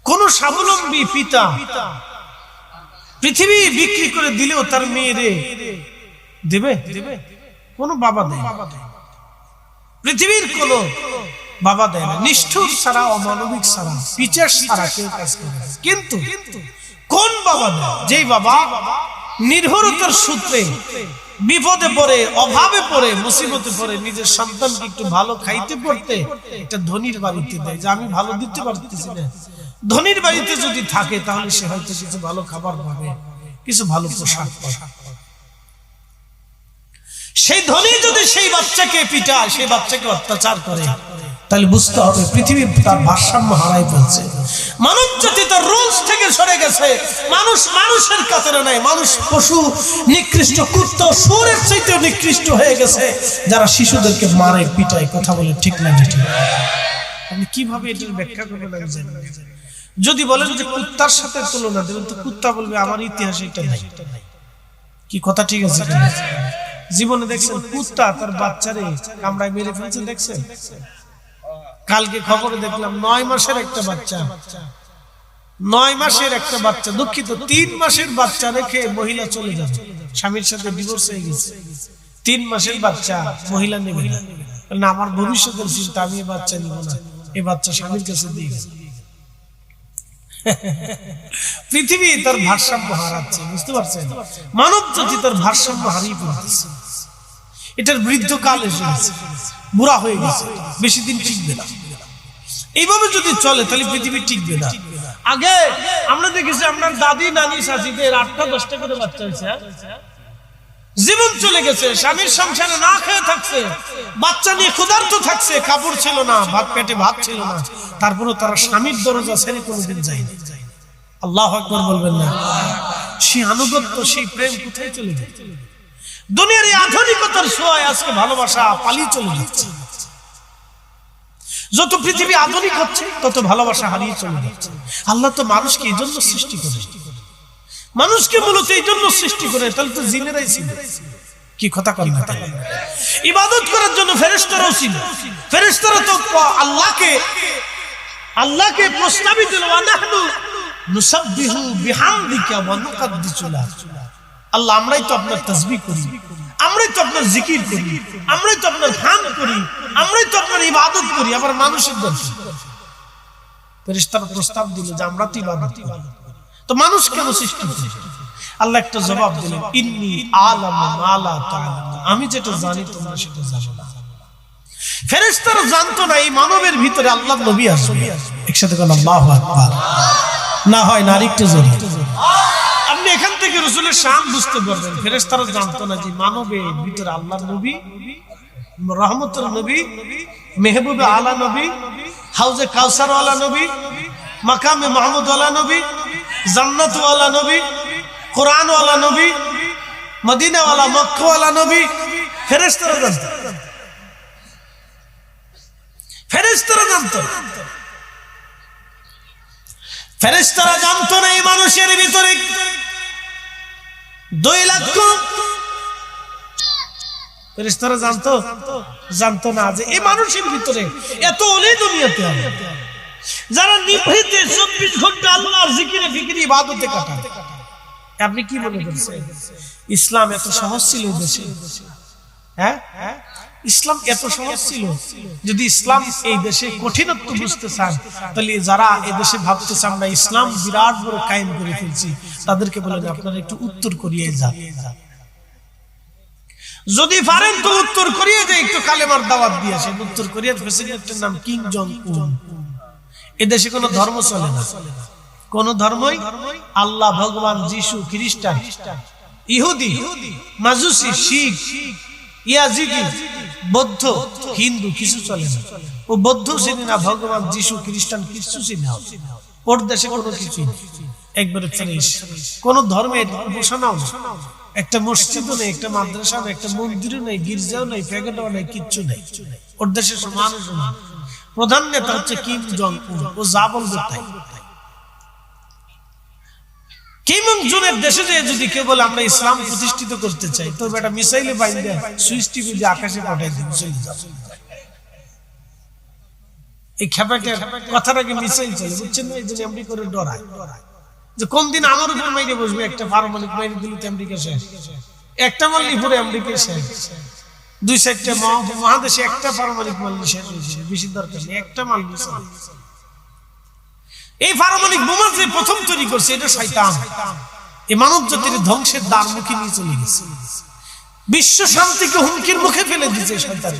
কোন স্বাবলম্বী পিতা পৃথিবী বিক্রি করে দিলেও তার মেয়েরে দেবে? কোন বাবা দেয়? পৃথিবীর কোন বাবা দেয় না। নিষ্ঠুর ছাড়া, অমানবিক ছাড়া, পিচার ছাড়া কেউ কাজ করে। কিন্তু কোন বাবা দেয়? যেই বাবা নির্ভরতার সূত্রে বিপদে পড়ে, অভাবে পড়ে, মুসিবতে পড়ে নিজের সন্তানকে একটু ভালো খাইতে পড়তে একটা ধনীর বাড়িতে দেয়, যে আমি ভালো দিতে পারতেছি না। ধনীর বাড়িতে যদি থাকে তাহলে সে হয়তো কিছু ভালো খাবার পাবে, কিছু ভালো পোশাক পাবে। সেই ধনী যদি সেই বাচ্চাকে পিটায়, সেই বাচ্চাকে অত্যাচার করে, তাহলে বুঝতে হবে পৃথিবীর তার ভারসাম্য হারাই ফেলছে। মানব জাতি তার রুলস থেকে সরে গেছে। মানুষ মানুষের কাতারে নাই। মানুষ পশু, নিকৃষ্ট কুত্তা, শুয়োরের চাইতে নিকৃষ্ট হয়ে গেছে, যারা শিশুদেরকে মারে, পিটায়। কথা বলে ঠিক না? ঠিক। আপনি কিভাবে এটার ব্যাখ্যা করবেন আমি জানি না। যদি বলেন যে কুত্তার সাথে তুলনা দেবেন, তো কুত্তা বলবে আমার ইতিহাসে এটা নাই। কি কথা ঠিক আছে? জীবনে দেখছেন কুত্তা তার বাচ্চারে কামড়ায় মেরে ফেলছে? দেখছেন? কালকে খবরে দেখলাম 9 মাসের একটা বাচ্চা, 9 মাসের একটা বাচ্চা, দুঃখিত 3 মাসের বাচ্চা রেখে মহিলা চলে যাবে, স্বামীর সাথে ডিভোর্স হয়ে গেছে। 3 মাসের বাচ্চা মহিলা নেবে না, আমার ভবিষ্যতের চিন্তা, আমি এই বাচ্চা নিব না, এই বাচ্চা স্বামীর কাছে দিয়ে গেছে। পৃথিবী তার ভারসাম্য হারাচ্ছে, বুঝতে পারছেন? মানব জাতি তার ভারসাম্য হারিয়ে ফেলতেছে। এটার বৃদ্ধকাল এসে গেছে, বুড়া হয়ে গেছে, বেশি দিন টিকবে না। এইভাবে যদি চলে তাহলে পৃথিবী টিকবে না। আগে আমরা দেখেছি আপনার দাদি, নানি, চাচিদের 8টা 10টা করে বাচ্চা হয়েছে। জীবন চলে গেছে, স্বামীর সংসারে না খেয়ে থাকছে, বাচ্চা নিয়ে ক্ষুধার্ত থাকছে, কাপড় ছিল না, ভাত পেটে ভাত ছিল না, তারপরে তারা স্বামীর দরজা ছেড়ে কোনোদিন যায়নি। আল্লাহু আকবার বলবেন না? সেই আনুগত্য, সেই প্রেম কোথায় চলে গেছে? দুনিয়ার এই আধুনিকতার ছোঁয়ায় আজকে ভালোবাসা পালিয়ে চলে যাচ্ছে। যত পৃথিবী আধুনিক হচ্ছে তত ভালোবাসা হারিয়ে চলে যাচ্ছে। আল্লাহ তো মানুষকে এই জন্য সৃষ্টি করে, মানুষকে মূলত এই জন্য সৃষ্টি করে। তাহলে তো জিনেরাই ছিল। কি কথা কন না? ইবাদত করার জন্য ফেরেশতারাও ছিল। ফেরেশতারা তো আল্লাহকে প্রস্তাবিত দিল, ওয়া নাহনু নুসাব্বিহু বিহামদিকা ওয়া নুকাদ্দিসু লাক। আল্লাহ, আমরাই তো আপনার তাসবিহ করি, আমরাই তো আপনার জিকির করি, আমরাই তো আপনার ধ্যান করি, আমরাই তো আপনার ইবাদত করি। আবার মানুষের দরকার। ফেরেশতারা প্রস্তাব দিল যে আমরা তো ইবাদত করি। তো মানুষ কেন সৃষ্টি করেছে? আল্লাহ একটা জবাব দিলেন, ইন্নী আ'লামু মা লা তা'লামুন, আমি যেটা জানি তোমরা সেটা জানো না। ফেরেশতারা জানতো না এই মানবের ভিতরে আল্লাহর নবী আসবে। একসাথে বলেন আল্লাহু আকবার। না হয় না আরেকটু জোরে। আপনি এখান থেকে রাসূলের শান বুঝতে পারবেন। ফেরেশতারা জানতো না যে মানবের ভিতরে আল্লাহর নবী, রহমতের নবী, মেহবুবে আলা নবী, হাউজে কাউসার ওয়ালা নবী, মাকামে মাহমুদ ওয়ালা নবী, জান্নাত ওয়ালা নবী, কোরআন ওয়ালা নবী, মদিনা ওয়ালা, মক্কা ওয়ালা নবী। ফেরেশতারা জানতো, ফেরেশতারা জানতো। ফেরেশতারা জানতো না এই মানুষের ভিতরে 2 লক্ষ। ফেরেশতারা জানতো না যে এই মানুষের ভিতরে এত ওলি দুনিয়াতে আছে যারা নিভৃতে 24 ঘন্টা আল্লাহর জিকিরে ফিকিরে ইবাদতে কাটায়। আপনি কি মনে করছেন ইসলাম এত সহজ ছিল এই দেশে? হ্যাঁ, ইসলাম এত সহজ ছিল? যদি ইসলাম এই দেশে কঠিনত্ব বুঝতে চান, তাহলে যারা এই দেশে ভাবতে চান না ইসলাম বিরাট বড় কায়েম করে ফেলছি, তাদেরকে বলেন আপনারা একটু উত্তর কোরিয়ায় যান। যদি পারেন তো উত্তর কোরিয়া যে একটু কালেমার দাওয়াত দিয়ে আসেন। উত্তর কোরিয়ার প্রেসিডেন্টের নাম কিম জং উন। এদেশে কোনো ধর্ম চলে না, কোন ধর্মই, আল্লাহ, ভগবান, যিশু, খ্রিস্টান, ইহুদি, মাজুসি, শিখ, ইয়াজিদি, বৌদ্ধ, হিন্দু কিছু চলে না। ও বৌদ্ধ চিনি না, ভগবান, যিশু, খ্রিস্টান কিছু চিনি না। ওর দেশে কোনো কিছু একবারে ফ্রেশ। কোন ধর্মের উপাসনাও না, একটা মসজিদও নেই, একটা মাদ্রাসা নেই, একটা মন্দিরও নেই, গির্জাও নেই, প্যাকেটও নেই, কিচ্ছু নেই। ওর দেশে মানুষ না। প্রধান নেতা হচ্ছে কিম জং উন। ও যা বলবে তাই। কিম জং উনের দেশে যে যদি কেউ বলে আমরা ইসলাম প্রতিষ্ঠিত করতে চাই, তো বেটা মিসাইলে বাইন্দা সুইচ টিভি দিয়ে আকাশে পাঠাই দিন, চলে যাবে। এই খেপাটের কথাটাকে মিসাইল চলে, বুঝছেন না? এই জন্য আমেরিকা করে ডরায় যে কোন দিন আমার উপর মাইরে বসবে। একটা পারমাণবিক মাইরে দিলে তো আমেরিকা শেষ। একটা মারলি পুরো আমেরিকা শেষ। 2-4টা মহাদেশে একটা পারমাণবিক মারলি শেষ হয়ে যাবে। বেশি দরকার নেই, একটা মারলি চলে। এই পারমাণবিক বোমা যে প্রথম তৈরি করছে এটা শয়তান। এই মানব জাতির ধ্বংসের দ্বার মুখে নিয়ে চলে গেছে। বিশ্ব শান্তিকে হুমকির মুখে ফেলে দিয়েছে শয়তান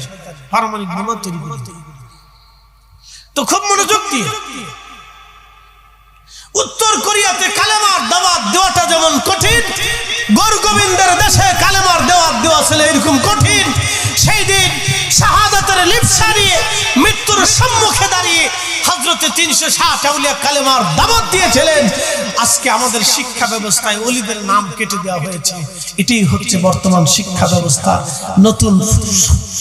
পারমাণবিক বোমা তৈরি করতে। তো খুব মনোযোগ দিয়ে, উত্তর কোরিয়াতে কালেমার দাওয়াত দেওয়াটা যেমন কঠিন, গৌর গোবিন্দের দেশে কালেমার দাওয়াত দেওয়া ছিল এরকম কঠিন। সেই দিন শাহাদাতের লিপসা নিয়ে মৃত্যুর সম্মুখে দাঁড়িয়ে হযরতে 360 আউলিয়া কালেমার দাওয়াত দিয়েছিলেন। আজকে আমাদের শিক্ষা ব্যবস্থায় ওলিদের নাম কেটে দেওয়া হয়েছে। এটাই হচ্ছে বর্তমান শিক্ষা ব্যবস্থা নতুন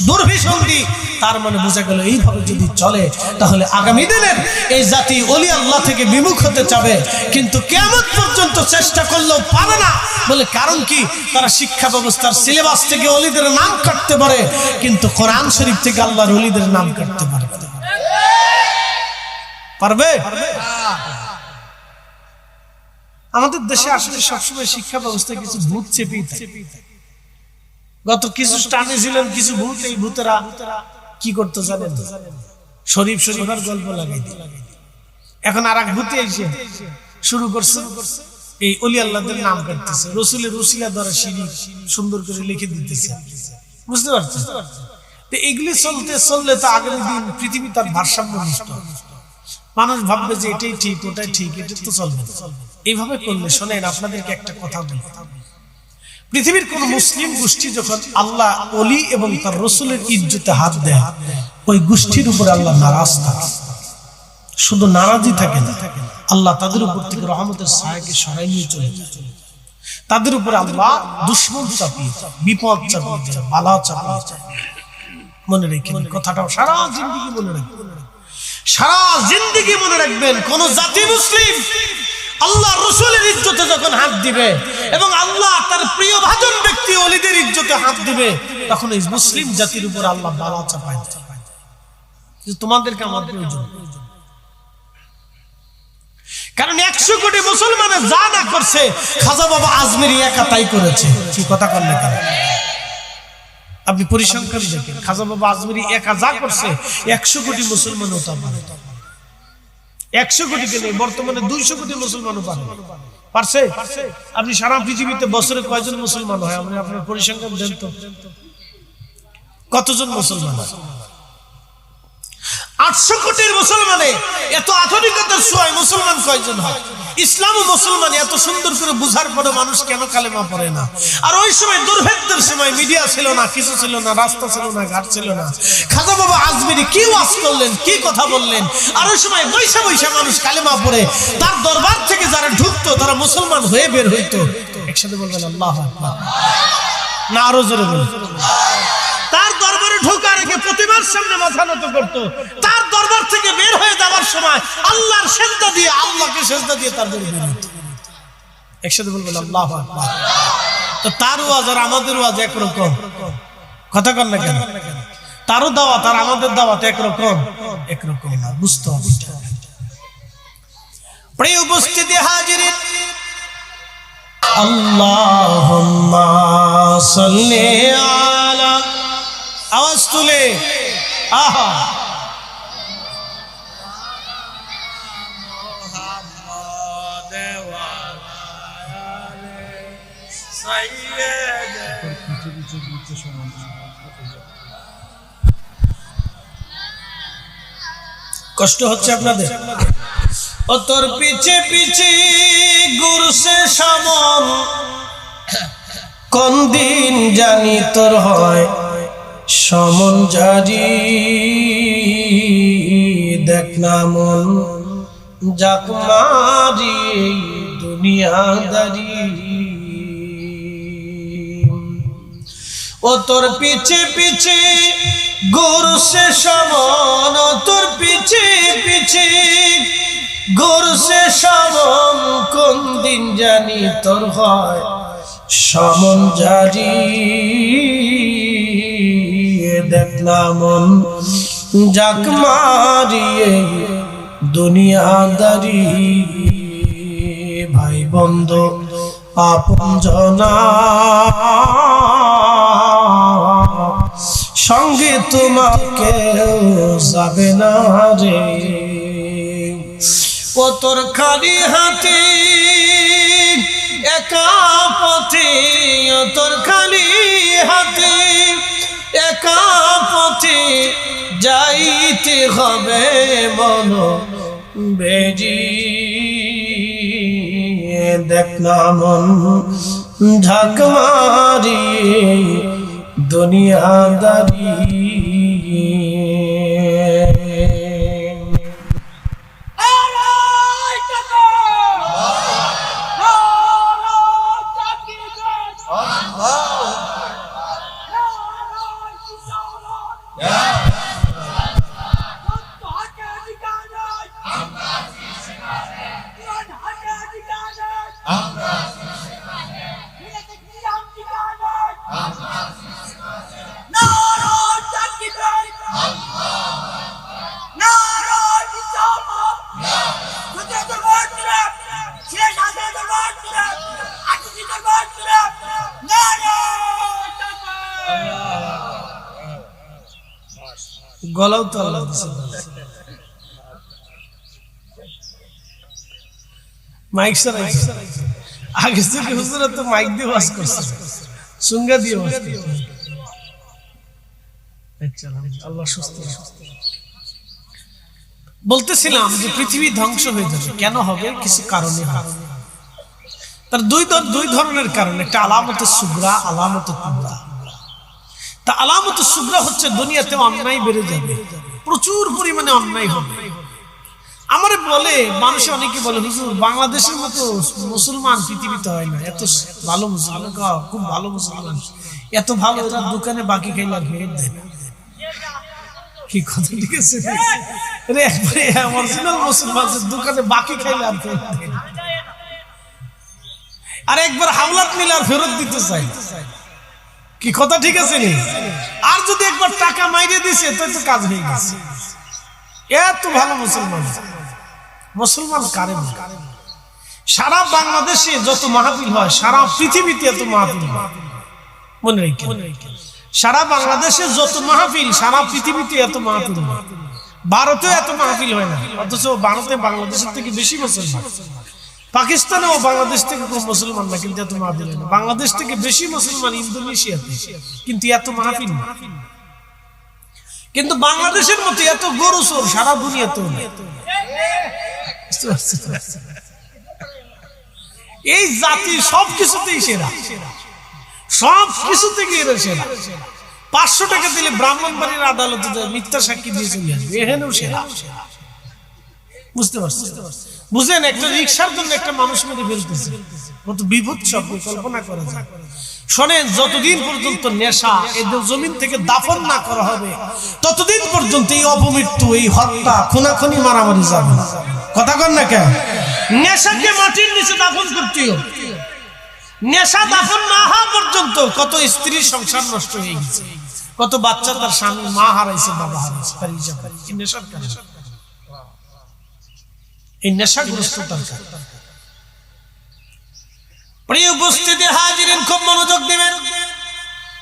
দুর্ভিসন্ধি। তার মানে বোঝা গেল এইভাবে যদি চলে তাহলে আগামী দিনের এই জাতি ওলি আল্লাহ থেকে বিমুখ হতে চাবে, কিন্তু কিয়ামত পর্যন্ত চেষ্টা করলেও পাবে না। বলে কারণ কি? তারা শিক্ষা ব্যবস্থার সিলেবাস থেকে ওলিদের নাম কাটতে পারে, কিন্তু কোরআন শরীফ থেকে আল্লাহর ওলিদের নাম কাটতে পারবে? আমাদের দেশে আসলে সবসময় শিক্ষা ব্যবস্থায় কিছু ভূত চেপেই থাকে। গত কিছু স্টানে ছিলেন কিছু ভূত। এই ভূতেরা কি করতে জানেন? শরীফার গল্প লাগাই দিল। এখন আর এক ভূতে এসে শুরু করছে এই ওলি আল্লাহদের নাম কাটতেছে, রসুলের রসিলা দ্বারা শিরিক সুন্দর করে লিখে দিতেছে। বুঝতে পারছেন? তো এগুলি চললে তো আগামী দিন পৃথিবী তার ভারসাম্য নষ্ট। মানুষ ভাববে যে এটাই ঠিক, ওটাই ঠিক, এটা তো চলবে না। এইভাবে করলে শোনেন, আপনাদেরকে একটা কথা বলি। পৃথিবীর কোন মুসলিম গোষ্ঠী যখন আল্লাহ, ওলি এবং তার রসুলের ইজ্জতে হাত দেয়, ওই গোষ্ঠীর উপরে আল্লাহ নারাজ থাকে। শুধু নারাজি থাকে না, আল্লাহ তাদের উপর থেকে রহমতের ছায়াকে সরাই নিয়ে চলে যায়। তাদের উপরে আল্লাহ দুশ্মন চাপিয়ে যায়, বিপদ চাপিয়ে যায়, বালা চাপিয়ে যায়। মনে রেখেন কথাটাও, সারা জিন্দেগি মনে রাখবেন, সারা জিন্দেগি মনে রাখবেন। কোন জাতি মুসলিম আল্লাহ রসুলের ইজ্জতে যখন হাত দিবে এবং আল্লাহ তার প্রিয় ভাজন ব্যক্তি ওলিদের ইজ্জতে হাত দিবে, তখন এই মুসলিম জাতির উপর আল্লাহ বালা চাপায় যে তোমাদেরকে আমার প্রয়োজন। কারণ 100 কোটি মুসলমানের যা না করছে খাজা বাবা আজমিরি একা তাই করেছে। কি কথা করলে কেন? আপনি পরিসংখ্যান দেখেন, খাজা বাবা আজমিরি একা যা করছে 100 কোটি মুসলমান হতে পারে। 100 কোটিকে নেই, বর্তমানে 200 কোটি মুসলমানও পারছে। আপনি সারা পৃথিবীতে বছরে কয়জন মুসলমান হয় আপনি আপনার পরিসংখ্যান দেন তো, কতজন মুসলমান? 800 কোটির মুসলমানে এত আধুনিকতার ছোঁয়ায় মুসলমান কয়জন হয়? ইসলাম ও মুসলমান এত সুন্দর করে বুঝার পরে মানুষ কেন কালেমা পড়ে না? আর ওই সময় দুর্ভেদ্যের সময় মিডিয়া ছিল না, কিছু ছিল না, রাস্তা ছিল না, ঘাট ছিল না। খাজা বাবা আজমিরি কি ওয়াজ করলেন, কি কথা বললেন, আর ওই সময় বৈশা বৈশা মানুষ কালেমা পড়ে তার দরবার থেকে যারা ঢুকতো তারা মুসলমান হয়ে বের হইতো। একসাথে বলবেন আল্লাহু আকবার, না আরো জোরে বলবেন? তার দরবারে ঢোকার আগে প্রতিমার সামনে মাথা নত করতো, তার দরবার থেকে বের হয়ে যাওয়ার সময় আল্লাহর সেজদা দিয়ে, আল্লাহকে সেজদা দিয়ে তার বের হতো। একসাথে বলবেন আল্লাহু আকবার। তো তার ওয়াজ আর আমাদের ওয়াজ একরকম, কথা কন না কেন? তারও দাওয়াত আর আমাদের দাওয়াত একরকম না, বুঝতে হবে। প্রিয় উপস্থিতি হাজিরিন, আল্লাহুম্মা সাল্লি আলা, আওয়াজ তুলে আহা, কষ্ট হচ্ছে আপনাদের? ও তোর পিছে পিছে ঘুরছে সামন, কোন দিন জানি তোর হয় সমন জারি। দেখ না মন যাক মারি দুনিয়াদারি, ও তোর পিছে পিছে ঘুরছে সমন, ও তোর পিছে পিছে ঘুরছে সমন, কোন দিন জানি তোর হয় সমন জারি। দেখ না মন যাক মারিয়ে দুনিয়াদারি। ভাই বন্ধু আপন জনা সঙ্গে তোমাকে যাবে না রে, ও তোর খালি হাতে একা পথে, ও তোর খালি হাতে একা পথে যাইতে হবে বলো বেজি। দেখ না মন ঝাঁক মারি দুনিয়াদারি। গলাও তো আল্লাহ দিছে, মাইক সারাই আগে থেকে হুজুরা তো মাইক দিয়ে ওয়াজ করছে, সুঙ্গা দিয়ে ওয়াজ করছে। আল্লাহ সুস্থ। বলতেছিলাম যে পৃথিবী ধ্বংস হয়ে যাবে, কেন হবে? কিছু কারণে হবে। তার দুই ধরনের কারণ, একটা আলামতে সুগরা, আলামতে কুবরা। তা আলামতে সুগরা হচ্ছে দুনিয়াতে অন্যায় বেড়ে যাবে, প্রচুর পরিমাণে অন্যায় হবে। আমারে বলে মানুষে অনেকে বলে হুজুর বাংলাদেশের মতো মুসলমান পৃথিবীতে হয় না, এত ভালো মুসলমান, খুব ভালো মুসলমান, এত ভালো এরা দোকানে বাকি খাইলে আর ফেরত দেয় না। কি কথা, ঠিক আছে? একবারে অরিজিনাল মুসলমান দোকানে বাকি খাইলে আর ফেরত দেয় না, আর একবার হাওলাত নিলে আর ফেরত দিতে চাই। কি কথা, ঠিক আছে? আর যদি একবার টাকা মাইরে দিছে তো কাজ হয়ে গেছে। এত ভালো মুসলমান, মুসলমান কারে সারা বাংলাদেশে যত মাহফিল হয়, সারা পৃথিবীতে এত মাহফিল হয়, মনে রেখে। সারা বাংলাদেশে যত মাহফিল, সারা পৃথিবীতে এত মাহফিল হয়। ভারতে এত মাহফিল হয় না, অথচ ভারতে বাংলাদেশের থেকে বেশি মুসলমান, পাকিস্তানেও বাংলাদেশ থেকে কম মুসলমান না, কিন্তু এত মাহফিল হয় না। বাংলাদেশ থেকে বেশি মুসলমান ইন্দোনেশিয়াতে, কিন্তু এত মাহফিল না। কিন্তু বাংলাদেশের মতো এত গরু চোর সারা দুনিয়াতেও নেই। এই জাতি সবকিছুতেই সেরা, সবকিছু থেকে এরা সেরা। 500 টাকা দিলে ব্রাহ্মণবাড়ির আদালতে মিথ্যা সাক্ষী দিয়ে চলে আসবে, এখানেও সেরা। বুঝতে পারছেন? বুঝেন, একটা রিক্সার জন্য একটা মানুষ মেরে ফেলতেছে, কত বিভৎস কল্পনা করা যায়। শোনেন, যতদিন পর্যন্ত নেশা এই জমিন থেকে দাফন না করা হবে, ততদিন পর্যন্ত এই অপমৃত্যু, এই হত্যা, খুনাখুনি, মারামারি যাবে না। কথা কন না কেন? নেশাকে মাটির নিচে দাফন করতে হবে। নেশা দাফন না হওয়া পর্যন্ত কত স্ত্রীর সংসার নষ্ট হয়ে গেছে, কত বাচ্চা তার স্বামী, মা হারাইছে, বাবা হারাইছে, এই নেশার কারণে, এই নেশাগ্রস্ততার কারণে। প্রিয় উপস্থিতি হাজিরিন, খুব মনোযোগ দিবেন।